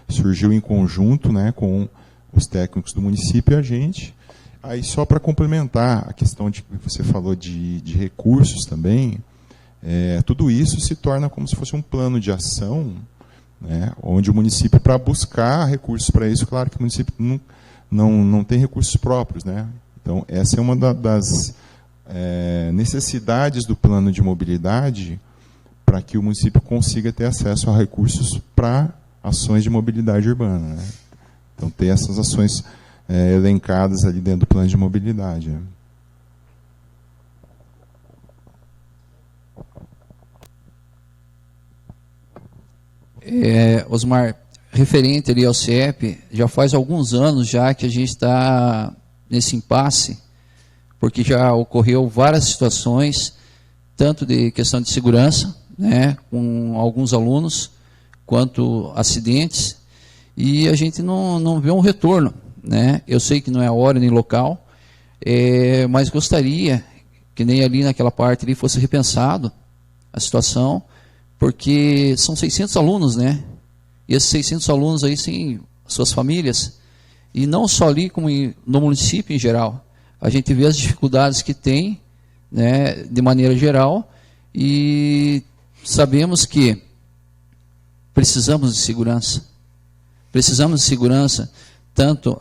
Speaker 2: surgiu em conjunto, né, com os técnicos do município e a gente. Aí, só para complementar a questão de que você falou de recursos também, tudo isso se torna como se fosse um plano de ação, né, onde o município, para buscar recursos para isso, claro que o município não tem recursos próprios, né? Então, essa é uma das necessidades do plano de mobilidade para que o município consiga ter acesso a recursos para ações de mobilidade urbana, né? Então, ter essas ações elencadas ali dentro do plano de mobilidade, né?
Speaker 4: Osmar, referente ali ao CIEP, já faz alguns anos já que a gente está nesse impasse, porque já ocorreu várias situações, tanto de questão de segurança, né, com alguns alunos, quanto acidentes, e a gente não vê um retorno, né? Eu sei que não é a hora nem local, mas gostaria que nem ali naquela parte ali fosse repensado a situação, porque são 600 alunos, né? E esses 600 alunos aí têm suas famílias, e não só ali, como no município em geral. A gente vê as dificuldades que tem, né, de maneira geral, e sabemos que precisamos de segurança. Precisamos de segurança, tanto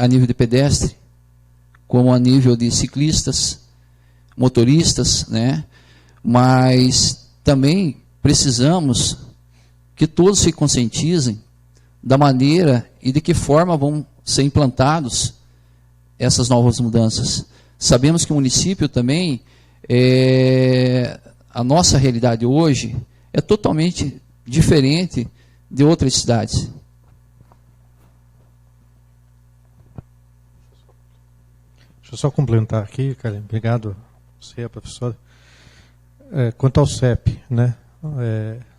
Speaker 4: a nível de pedestre, como a nível de ciclistas, motoristas, né? Mas também precisamos que todos se conscientizem da maneira e de que forma vão ser implantados essas novas mudanças. Sabemos que o município também, a nossa realidade hoje é totalmente diferente de outras cidades.
Speaker 1: Deixa eu só complementar aqui, Karen. Obrigado, você, a professora. Quanto ao CEP, né?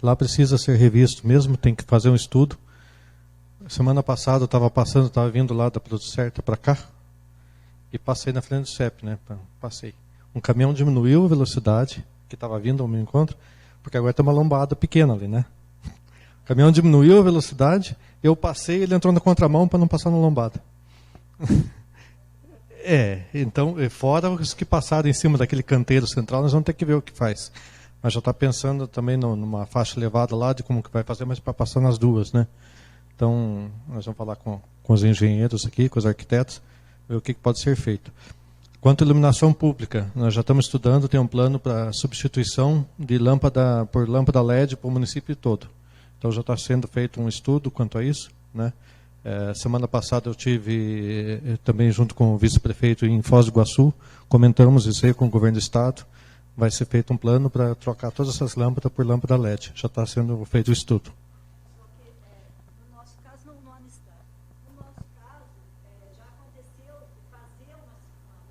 Speaker 1: Lá precisa ser revisto mesmo, tem que fazer um estudo. Semana passada eu estava vindo lá da Producerta para cá, e passei na frente do CEP, né? Passei. Um caminhão diminuiu a velocidade, que estava vindo ao meu encontro, porque agora tem uma lombada pequena ali, né? O caminhão diminuiu a velocidade, eu passei, ele entrou na contramão para não passar na lombada. Então, fora os que passaram em cima daquele canteiro central, nós vamos ter que ver o que faz. Mas já está pensando também numa faixa elevada lá de como que vai fazer, mas para passar nas duas, né? Então, nós vamos falar com os engenheiros aqui, com os arquitetos, ver o que pode ser feito. Quanto à iluminação pública, nós já estamos estudando, tem um plano para substituição de lâmpada por lâmpada LED para o município todo. Então, já está sendo feito um estudo quanto a isso, né? Semana passada eu tive também junto com o vice-prefeito em Foz do Iguaçu, comentamos isso aí com o governo do estado, vai ser feito um plano para trocar todas essas lâmpadas por lâmpada LED, já está sendo feito o estudo.
Speaker 3: No nosso caso, não há necessidade. No nosso caso, já aconteceu de fazer uma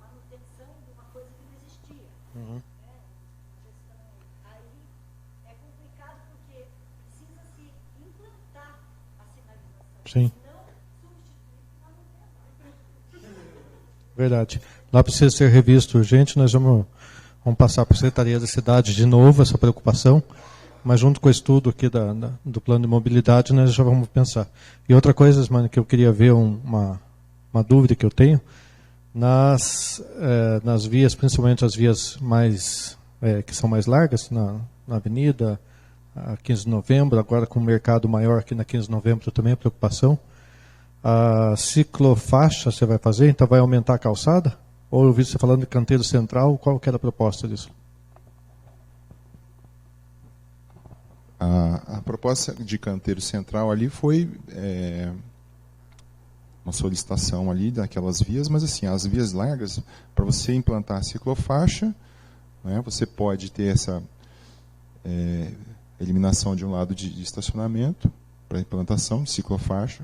Speaker 3: manutenção de uma coisa que não existia.
Speaker 1: Uhum.
Speaker 3: Aí é complicado porque precisa se implantar a sinalização.
Speaker 1: Sim. Verdade. Lá precisa ser revisto urgente, nós vamos passar para a Secretaria da Cidade de novo essa preocupação, mas junto com o estudo aqui do plano de mobilidade, nós já vamos pensar. E outra coisa, Osmani, que eu queria ver, uma dúvida que eu tenho, nas vias, principalmente as vias mais que são mais largas, na avenida, a 15 de novembro, agora com o mercado maior aqui na 15 de novembro também é preocupação. A ciclofaixa você vai fazer, então vai aumentar a calçada? Ou eu vi você falando de canteiro central, qual que era a proposta disso?
Speaker 2: A proposta de canteiro central ali foi uma solicitação ali daquelas vias, mas assim, as vias largas, para você implantar a ciclofaixa, né, você pode ter essa eliminação de um lado de estacionamento para implantação de ciclofaixa,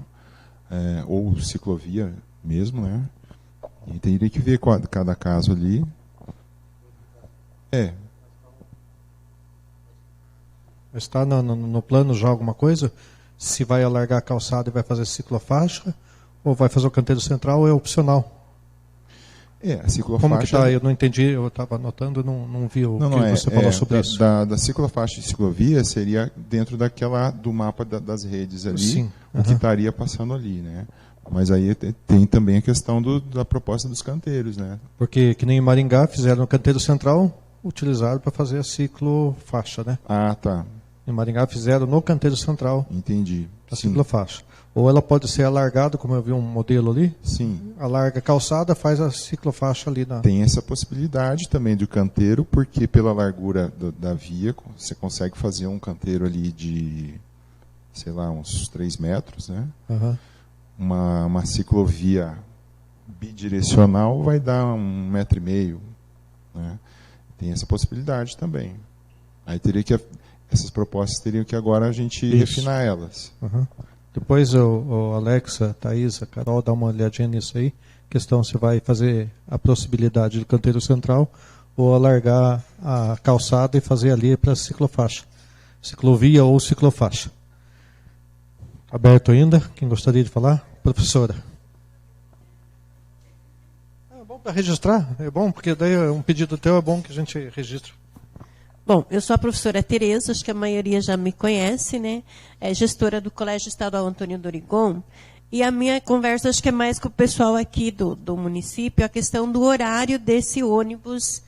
Speaker 2: ou ciclovia mesmo, né? E teria que ver cada caso ali.
Speaker 1: Está no plano já alguma coisa? Se vai alargar a calçada e vai fazer ciclofaixa, ou vai fazer o canteiro central, ou é opcional?
Speaker 2: A ciclofaixa...
Speaker 1: Como que está? Eu não entendi, eu estava anotando, não vi o que você falou sobre isso.
Speaker 2: Da ciclofaixa e ciclovia seria dentro do mapa das redes ali, sim, o que estaria passando ali, né? Mas aí tem também a questão da proposta dos canteiros, né?
Speaker 1: Porque, que nem em Maringá, fizeram no canteiro central, utilizaram para fazer a ciclofaixa, né?
Speaker 2: Ah, tá.
Speaker 1: Em Maringá fizeram no canteiro central.
Speaker 2: Entendi.
Speaker 1: A ciclofaixa. Ou ela pode ser alargada, como eu vi um modelo ali.
Speaker 2: Sim.
Speaker 1: Alarga a calçada, faz a ciclofaixa ali na...
Speaker 2: Tem essa possibilidade também do canteiro, porque pela largura da via, você consegue fazer um canteiro ali de, sei lá, uns 3 metros, né?
Speaker 1: Uhum.
Speaker 2: Uma ciclovia bidirecional vai dar 1,5 metro, né? Tem essa possibilidade também. Aí essas propostas teriam que agora a gente refinar elas.
Speaker 1: Uhum. Depois o Alexa, Thaís, a Carol, dá uma olhadinha nisso aí. Questão se vai fazer a possibilidade do canteiro central ou alargar a calçada e fazer ali para ciclofaixa. Ciclovia ou ciclofaixa. Aberto ainda? Quem gostaria de falar? Professora. É bom para registrar, é bom, porque daí um pedido teu é bom que a gente registre.
Speaker 5: Bom, eu sou a professora Tereza, acho que a maioria já me conhece, né? É gestora do Colégio Estadual Antônio Dorigon. E a minha conversa acho que é mais com o pessoal aqui do município, a questão do horário desse ônibus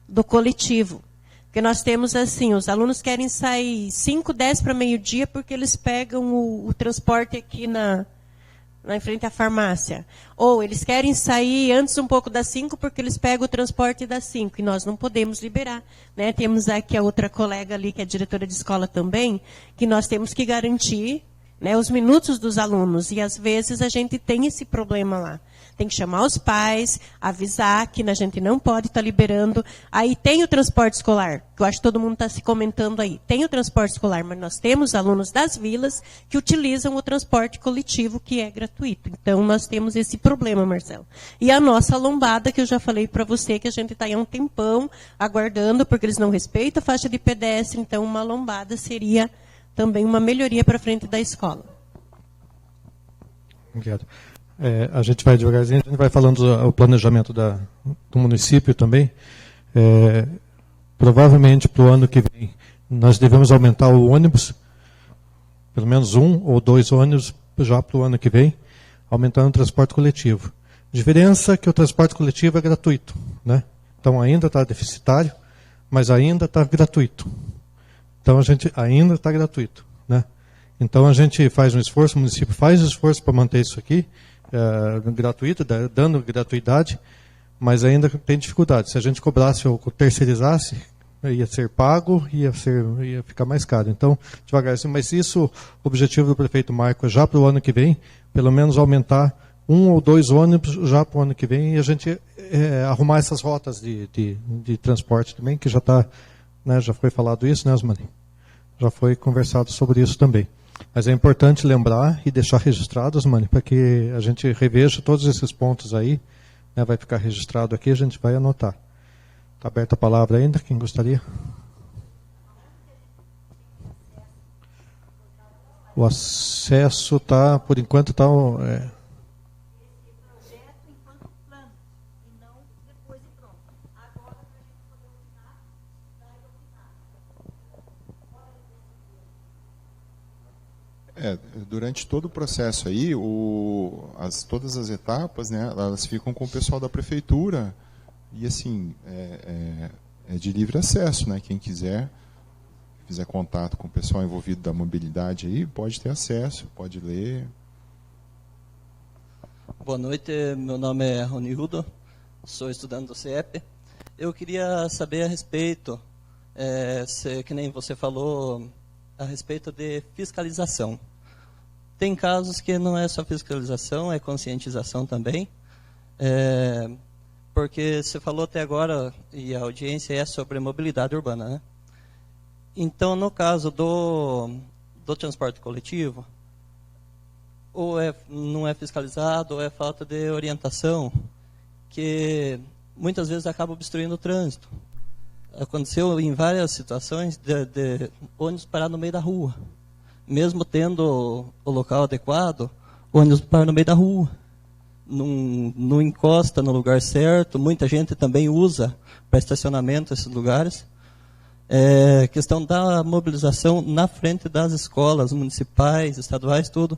Speaker 5: do coletivo. Porque nós temos assim, os alunos querem sair 5, 10 para meio-dia porque eles pegam o transporte aqui em frente à farmácia. Ou eles querem sair antes um pouco das 5 porque eles pegam o transporte das 5 e nós não podemos liberar, né? Temos aqui a outra colega ali, que é diretora de escola também, que nós temos que garantir, né, os minutos dos alunos. E às vezes a gente tem esse problema lá. Tem que chamar os pais, avisar que a gente não pode estar liberando. Aí tem o transporte escolar, que eu acho que todo mundo está se comentando aí. Tem o transporte escolar, mas nós temos alunos das vilas que utilizam o transporte coletivo, que é gratuito. Então, nós temos esse problema, Marcelo. E a nossa lombada, que eu já falei para você, que a gente está aí há um tempão aguardando, porque eles não respeitam a faixa de pedestre. Então, uma lombada seria também uma melhoria para frente da escola.
Speaker 1: Obrigado. A gente vai devagarzinho, a gente vai falando o planejamento do município também. Provavelmente para o ano que vem nós devemos aumentar o ônibus, pelo menos 1 ou 2 ônibus já para o ano que vem, aumentando o transporte coletivo. Diferença é que o transporte coletivo é gratuito, né? Então ainda está deficitário, mas ainda está gratuito. Então a gente ainda está gratuito, né? Então a gente faz um esforço, o município faz um esforço para manter isso aqui, gratuito, dando gratuidade, mas ainda tem dificuldade. Se a gente cobrasse ou terceirizasse, ia ser pago, ia ficar mais caro. Então, devagarzinho, mas isso, o objetivo do prefeito Marco é já para o ano que vem, pelo menos aumentar 1 ou 2 ônibus já para o ano que vem, e a gente arrumar essas rotas de transporte também, que já está, né, já foi falado isso, né, Osmani? Já foi conversado sobre isso também. Mas é importante lembrar e deixar registrado, Osmani, para que a gente reveja todos esses pontos aí, né, vai ficar registrado aqui, a gente vai anotar. Está aberta a palavra ainda, quem gostaria? O acesso está, por enquanto, está...
Speaker 2: Durante todo o processo aí, todas as etapas, né, elas ficam com o pessoal da prefeitura e assim é de livre acesso, né? Quem quiser fizer contato com o pessoal envolvido da mobilidade aí pode ter acesso, pode ler.
Speaker 6: Boa noite, meu nome é Ronildo, sou estudante do CIEP. Eu queria saber a respeito, que nem você falou, a respeito de fiscalização. Tem casos que não é só fiscalização, é conscientização também. Porque você falou até agora, e a audiência é sobre mobilidade urbana, né? Então, no caso do transporte coletivo, ou não é fiscalizado, ou é falta de orientação, que muitas vezes acaba obstruindo o trânsito. Aconteceu em várias situações de ônibus parar no meio da rua. Mesmo tendo o local adequado, o ônibus para no meio da rua. Não encosta no lugar certo. Muita gente também usa para estacionamento esses lugares. Questão da mobilização na frente das escolas municipais, estaduais, tudo.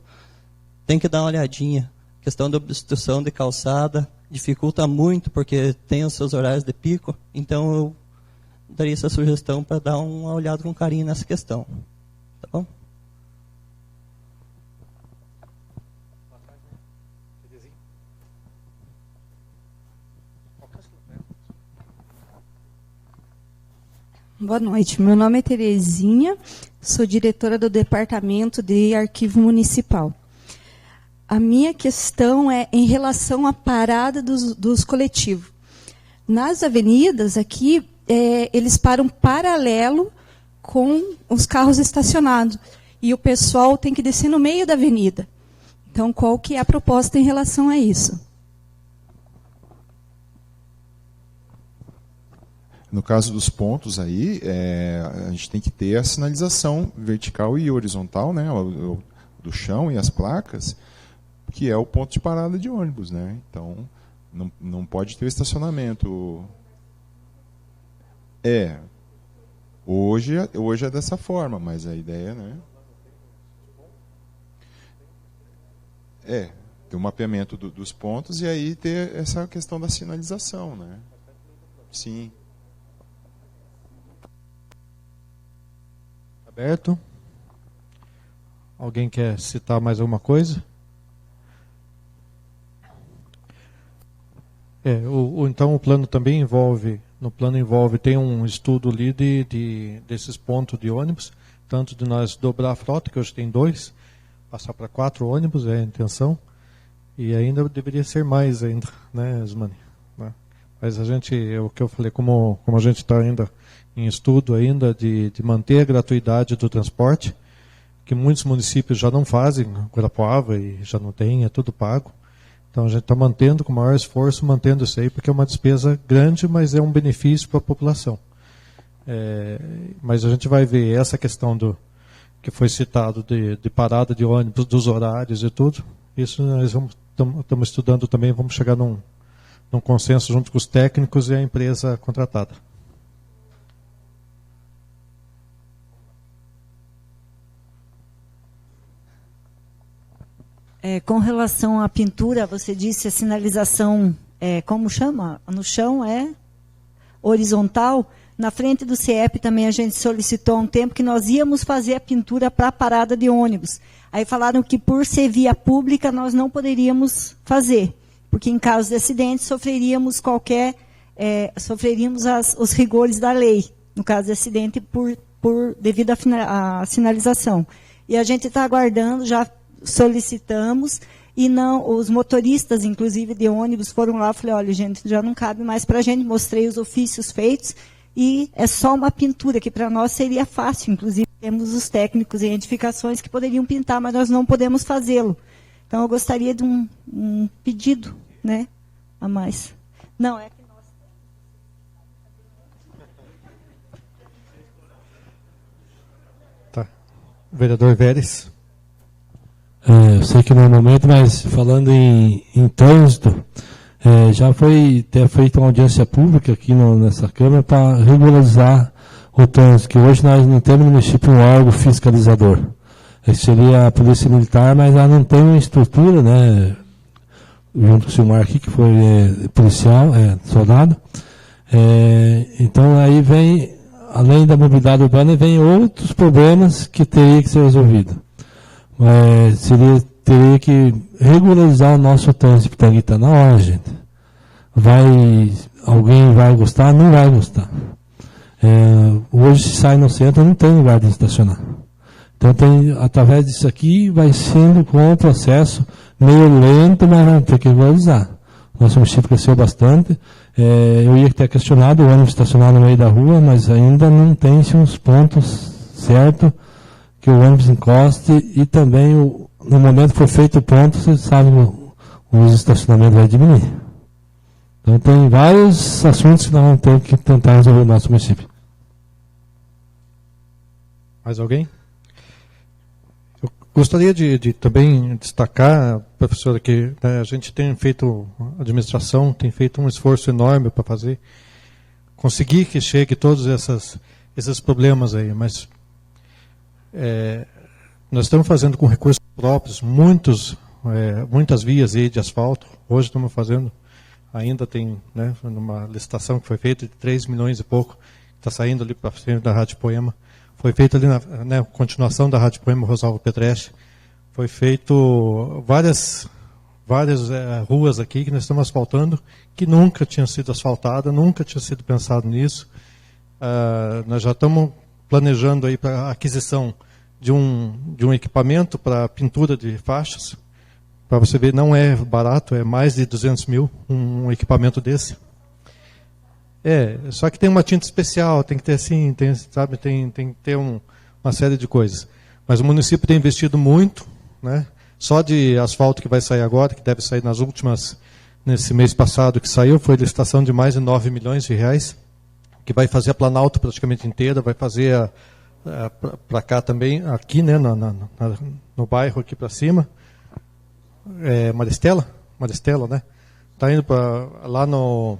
Speaker 6: Tem que dar uma olhadinha. Questão da obstrução de calçada dificulta muito, porque tem os seus horários de pico. Então, eu daria essa sugestão para dar uma olhada com carinho nessa questão. Tá bom?
Speaker 7: Boa noite, meu nome é Terezinha, sou diretora do Departamento de Arquivo Municipal. A minha questão é em relação à parada dos coletivos. Nas avenidas aqui, eles param paralelo com os carros estacionados. E o pessoal tem que descer no meio da avenida. Então, qual que é a proposta em relação a isso?
Speaker 2: No caso dos pontos aí, a gente tem que ter a sinalização vertical e horizontal, né, do chão e as placas, que é o ponto de parada de ônibus, né? Então, não pode ter estacionamento. Hoje é dessa forma, mas a ideia, né? Ter um mapeamento dos pontos e aí ter essa questão da sinalização, né? Sim.
Speaker 1: Aberto. Alguém quer citar mais alguma coisa? Então o plano também envolve, tem um estudo ali desses pontos de ônibus, tanto de nós dobrar a frota, que hoje tem 2, passar para 4 ônibus, é a intenção, e ainda deveria ser mais ainda, né, Ismani? Mas o que eu falei, como a gente está ainda em estudo ainda de manter a gratuidade do transporte, que muitos municípios já não fazem, Guarapuava e já não tem, é tudo pago. Então a gente está mantendo com o maior esforço, mantendo isso aí, porque é uma despesa grande, mas é um benefício para a população. Mas a gente vai ver essa questão que foi citado de parada de ônibus, dos horários e tudo. Isso nós estamos estudando também, vamos chegar num consenso junto com os técnicos e a empresa contratada.
Speaker 3: Com relação à pintura, você disse a sinalização, como chama? No chão é horizontal. Na frente do CIEP também a gente solicitou há um tempo que nós íamos fazer a pintura para a parada de ônibus. Aí falaram que por ser via pública nós não poderíamos fazer, porque em caso de acidente sofreríamos os rigores da lei, no caso de acidente devido à sinalização. E a gente está aguardando, já solicitamos, e não, os motoristas, inclusive de ônibus, foram lá, falei, olha, gente, já não cabe mais para a gente, mostrei os ofícios feitos, e é só uma pintura, que para nós seria fácil, inclusive temos os técnicos e edificações que poderiam pintar, mas nós não podemos fazê-lo. Então eu gostaria de um pedido, né, a mais. Não, é que nós...
Speaker 1: Tá. Vereador Vélez.
Speaker 8: Eu sei que não é o momento, mas falando em trânsito, já foi feita uma audiência pública aqui nessa Câmara para regularizar o trânsito, que hoje nós não temos no município um órgão fiscalizador. seria a Polícia Militar, mas ela não tem uma estrutura, né, junto com o Silmar aqui, que foi policial, soldado. Então aí vem, além da mobilidade urbana, vem outros problemas que teria que ser resolvido. Teria que regularizar o nosso trânsito, porque está na hora, gente. Alguém vai gostar? Não vai gostar. Hoje, se sai no centro, não tem lugar de estacionar. Então, através disso aqui, vai sendo com um processo meio lento, mas vamos ter que regularizar. Nosso município cresceu bastante. Eu ia ter questionado o ônibus estacionar no meio da rua, mas ainda não tem uns pontos certos que o ônibus encoste, e também, no momento que for feito o ponto, você sabe, o estacionamento vai diminuir. Então, tem vários assuntos que nós vamos ter que tentar resolver no nosso município.
Speaker 1: Mais alguém? Eu gostaria de também destacar, professora, que, né, a gente tem feito, a administração tem feito um esforço enorme para conseguir que chegue todos esses problemas aí, mas nós estamos fazendo com recursos próprios muitas vias aí de asfalto. Hoje estamos fazendo, ainda tem, né, uma licitação que foi feita de 3 milhões e pouco, está saindo ali para frente da Rádio Poema. Foi feito ali na continuação da Rádio Poema Rosalvo Petreschi. Foi feito várias ruas aqui que nós estamos asfaltando, que nunca tinham sido asfaltadas, nunca tinha sido pensado nisso. Nós já estamos planejando aí para a aquisição de um equipamento para pintura de faixas. Para você ver, não é barato, é mais de 200 mil um equipamento desse. Só que tem uma tinta especial, tem que ter assim, tem que ter uma série de coisas. Mas o município tem investido muito, né? Só de asfalto que vai sair agora, que deve sair nesse mês passado que saiu, foi licitação de mais de 9 milhões de reais, que vai fazer a Planalto praticamente inteira, vai fazer para cá também, aqui, né, no bairro aqui para cima. Maristela, né? Está indo lá no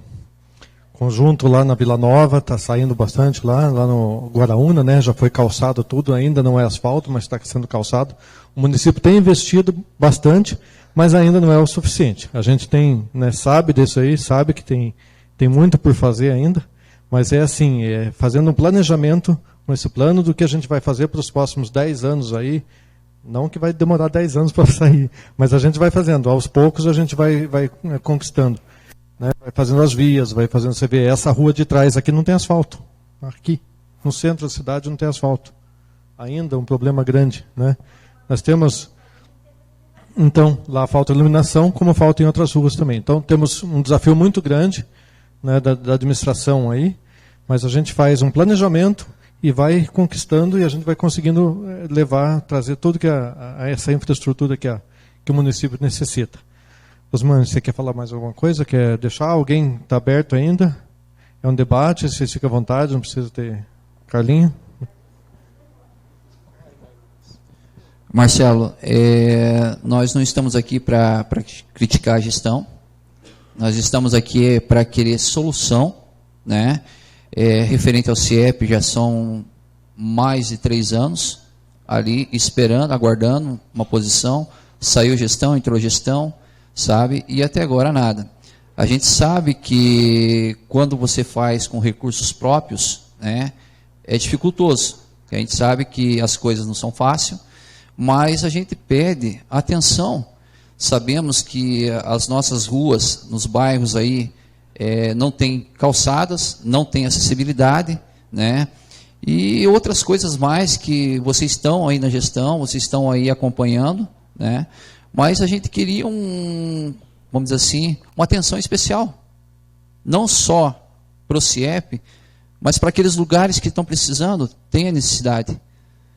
Speaker 1: conjunto, lá na Vila Nova, está saindo bastante lá no Guaraúna, né? Já foi calçado tudo, ainda não é asfalto, mas está sendo calçado. O município tem investido bastante, mas ainda não é o suficiente. A gente tem, né, sabe disso aí, sabe que tem muito por fazer ainda, mas fazendo um planejamento, com esse plano do que a gente vai fazer para os próximos 10 anos aí. Não que vai demorar 10 anos para sair, mas a gente vai fazendo. Aos poucos a gente vai conquistando. Né? Vai fazendo as vias, vai fazendo. Você vê, essa rua de trás aqui não tem asfalto. Aqui, no centro da cidade, não tem asfalto. Ainda um problema grande. Né? Nós temos, então, lá falta iluminação, como falta em outras ruas também. Então, temos um desafio muito grande, né, da administração aí, mas a gente faz um planejamento e vai conquistando, e a gente vai conseguindo trazer tudo que essa infraestrutura que o município necessita. Osman, você quer falar mais alguma coisa? Quer deixar? Alguém está aberto ainda? É um debate, vocês ficam à vontade, não precisa ter... Carlinho?
Speaker 4: Marcelo, nós não estamos aqui para criticar a gestão, nós estamos aqui para querer solução, né? Referente ao CIEP, já são mais de 3 anos ali esperando, aguardando uma posição. Saiu gestão, entrou gestão, sabe? E até agora nada. A gente sabe que quando você faz com recursos próprios, né, é dificultoso. A gente sabe que as coisas não são fáceis, mas a gente pede atenção. Sabemos que as nossas ruas, nos bairros aí, não tem calçadas, não tem acessibilidade, né? E outras coisas mais que vocês estão aí na gestão, vocês estão aí acompanhando, né? Mas a gente queria vamos dizer assim, uma atenção especial, não só para o CIEP, mas para aqueles lugares que estão precisando, tem a necessidade.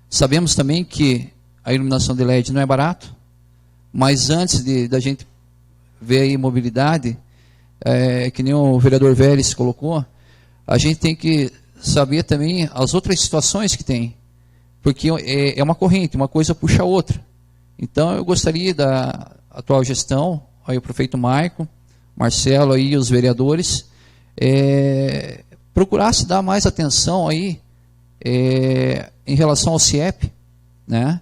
Speaker 4: Sabemos também que a iluminação de LED não é barato, mas antes da gente ver aí mobilidade, que nem o vereador Vélez colocou, a gente tem que saber também as outras situações que tem, porque é uma corrente, uma coisa puxa a outra. Então eu gostaria da atual gestão, aí o prefeito Maico, Marcelo aí, os vereadores, procurasse dar mais atenção aí em relação ao CIEP, né?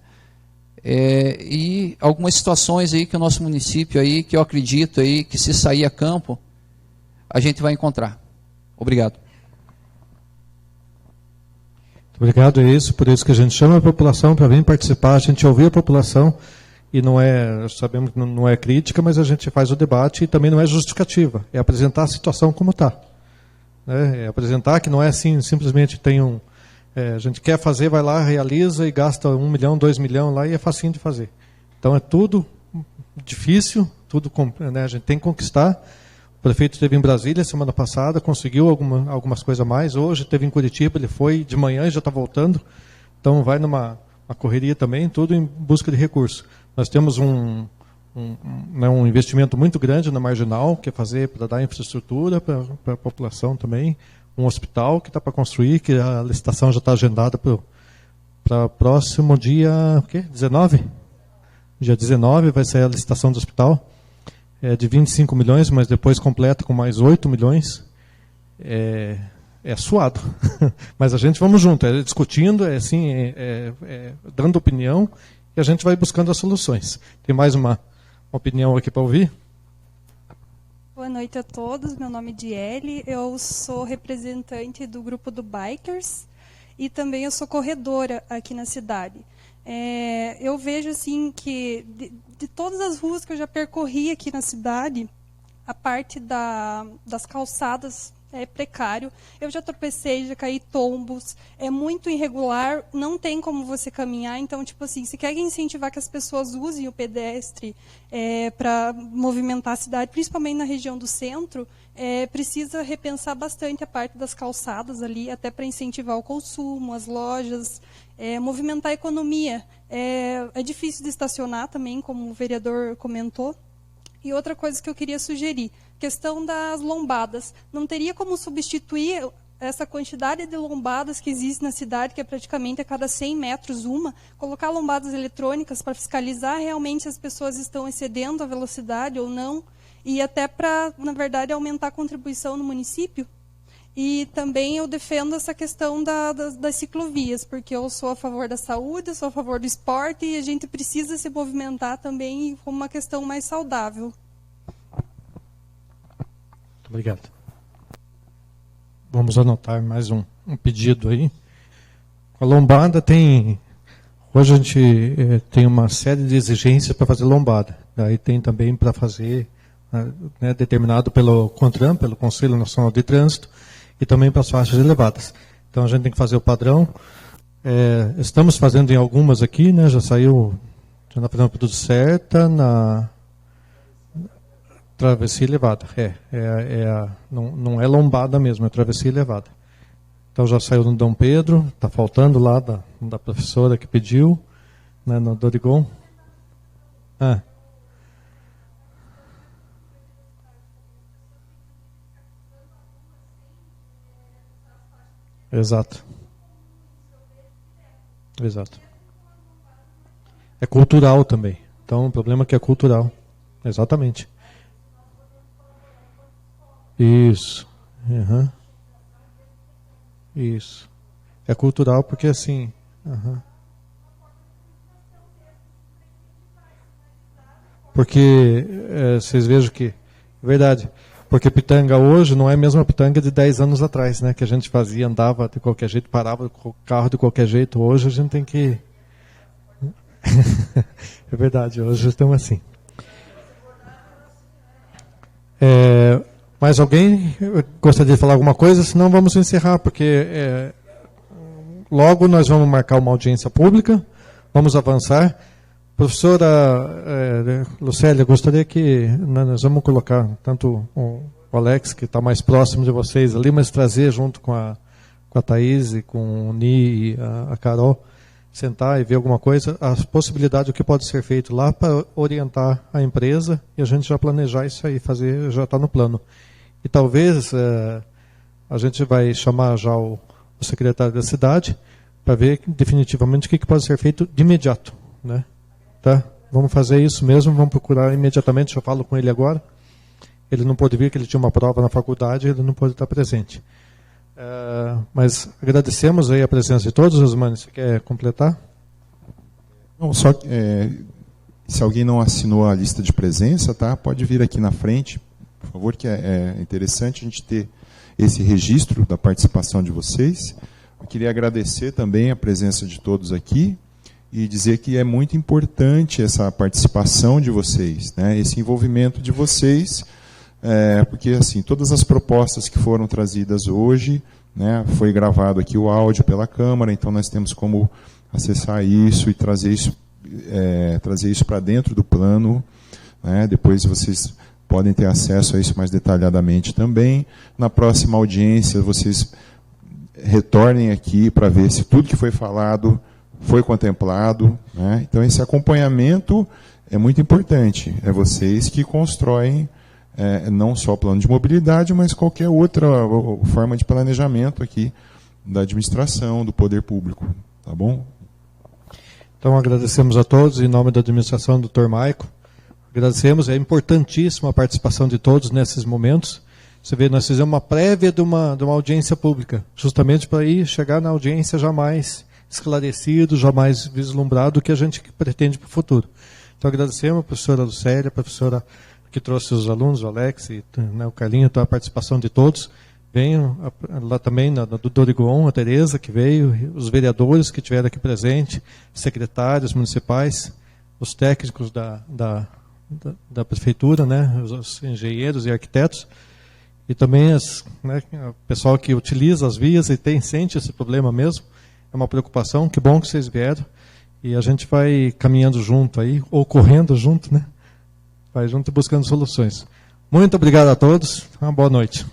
Speaker 4: e algumas situações aí que o nosso município aí, que eu acredito aí que se sair a campo, a gente vai encontrar. Obrigado.
Speaker 1: Obrigado, é isso. Por isso que a gente chama a população para vir participar, a gente ouvir a população, e não é, sabemos que não é crítica, mas a gente faz o debate e também não é justificativa, é apresentar a situação como está. É apresentar que não é assim, simplesmente a gente quer fazer, vai lá, realiza e gasta 1 milhão, 2 milhões lá e é facinho de fazer. Então é tudo difícil, tudo, né, a gente tem que conquistar. O prefeito esteve em Brasília semana passada, conseguiu algumas coisas a mais. Hoje esteve em Curitiba, ele foi de manhã e já está voltando. Então vai numa correria também, tudo em busca de recursos. Nós temos um investimento muito grande na Marginal, que é fazer para dar infraestrutura para a população também. Um hospital que está para construir, que a licitação já está agendada para próximo dia 19? Dia 19 vai ser a licitação do hospital. É de 25 milhões, mas depois completa com mais 8 milhões. É suado. Mas a gente vamos junto, discutindo, dando opinião, e a gente vai buscando as soluções. Tem mais uma opinião aqui para ouvir?
Speaker 9: Boa noite a todos, meu nome é Diele, eu sou representante do grupo do Bikers e também eu sou corredora aqui na cidade. Eu vejo assim que de todas as ruas que eu já percorri aqui na cidade, a parte das calçadas é precário. Eu já tropecei, já caí tombos, é muito irregular, não tem como você caminhar. Então, tipo assim, se quer incentivar que as pessoas usem o pedestre para movimentar a cidade, principalmente na região do centro, precisa repensar bastante a parte das calçadas ali, até para incentivar o consumo, as lojas, movimentar a economia. É difícil de estacionar também, como o vereador comentou. E outra coisa que eu queria sugerir, questão das lombadas. Não teria como substituir essa quantidade de lombadas que existe na cidade, que é praticamente a cada 100 metros uma, colocar lombadas eletrônicas para fiscalizar realmente se as pessoas estão excedendo a velocidade ou não, e até para, na verdade, aumentar a contribuição no município. E também eu defendo essa questão das ciclovias, porque eu sou a favor da saúde, eu sou a favor do esporte, e a gente precisa se movimentar também como uma questão mais saudável.
Speaker 1: Muito obrigado. Vamos anotar mais um pedido aí. A lombada hoje a gente tem uma série de exigências para fazer lombada. Aí tem também para fazer, determinado pelo CONTRAN, pelo Conselho Nacional de Trânsito, e também para as faixas elevadas. Então a gente tem que fazer o padrão. Estamos fazendo em algumas aqui, né? Já saiu na Fernando tudo certa, na travessia elevada. Não é lombada mesmo, é travessia elevada. Então já saiu no Dom Pedro, está faltando lá da professora que pediu, né, no Dorigon. Exato. É cultural também. Então o problema é que é cultural. Exatamente. Isso. Uhum. Isso. É cultural porque assim. Uhum. Porque vocês vejam que. Verdade. Porque pitanga hoje não é a mesma pitanga de 10 anos atrás, né? Que a gente fazia, andava de qualquer jeito, parava com o carro de qualquer jeito. Hoje a gente tem que... É verdade, hoje estamos assim. Mais alguém gostaria de falar alguma coisa? Senão vamos encerrar, porque logo nós vamos marcar uma audiência pública, vamos avançar. Professora Lucélia, gostaria que nós vamos colocar tanto o Alex, que está mais próximo de vocês ali, mas trazer junto com a Thaís, com o Ni e a Carol, sentar e ver alguma coisa, a possibilidade do que pode ser feito lá para orientar a empresa e a gente já planejar isso aí, fazer, já está no plano. E talvez a gente vai chamar já o secretário da cidade para ver definitivamente o que pode ser feito de imediato, né? Tá? Vamos fazer isso mesmo, vamos procurar imediatamente, eu falo com ele agora. Ele não pôde vir, que ele tinha uma prova na faculdade, ele não pôde estar presente. Mas agradecemos aí a presença de todos. Osmani, você quer completar?
Speaker 2: Não, só se alguém não assinou a lista de presença, tá? Pode vir aqui na frente, por favor, que é interessante a gente ter esse registro da participação de vocês. Eu queria agradecer também a presença de todos aqui e dizer que é muito importante essa participação de vocês, né? Esse envolvimento de vocês, porque assim, todas as propostas que foram trazidas hoje, né, foi gravado aqui o áudio pela Câmara, então nós temos como acessar isso e trazer isso para dentro do plano, né? Depois vocês podem ter acesso a isso mais detalhadamente também. Na próxima audiência, vocês retornem aqui para ver se tudo que foi falado foi contemplado, né? Então, esse acompanhamento é muito importante. É vocês que constroem não só o plano de mobilidade, mas qualquer outra forma de planejamento aqui da administração, do poder público. Tá bom?
Speaker 1: Então, agradecemos a todos, em nome da administração do Dr. Maico. Agradecemos, é importantíssima a participação de todos nesses momentos. Você vê, nós fizemos uma prévia de uma audiência pública, justamente para chegar na audiência já mais esclarecido, já mais vislumbrado o que a gente pretende para o futuro. Então, agradecemos a professora Lucélia, a professora que trouxe os alunos, o Alex, e, né, o Carlinho, então, a participação de todos. Venho lá também, do Dorigon, a Tereza, que veio, os vereadores que estiveram aqui presentes, secretários municipais, os técnicos da prefeitura, né, os engenheiros e arquitetos, e também o pessoal que utiliza as vias e sente esse problema mesmo. É uma preocupação, que bom que vocês vieram, e a gente vai caminhando junto aí, ou correndo junto, né? Vai junto e buscando soluções. Muito obrigado a todos, uma boa noite.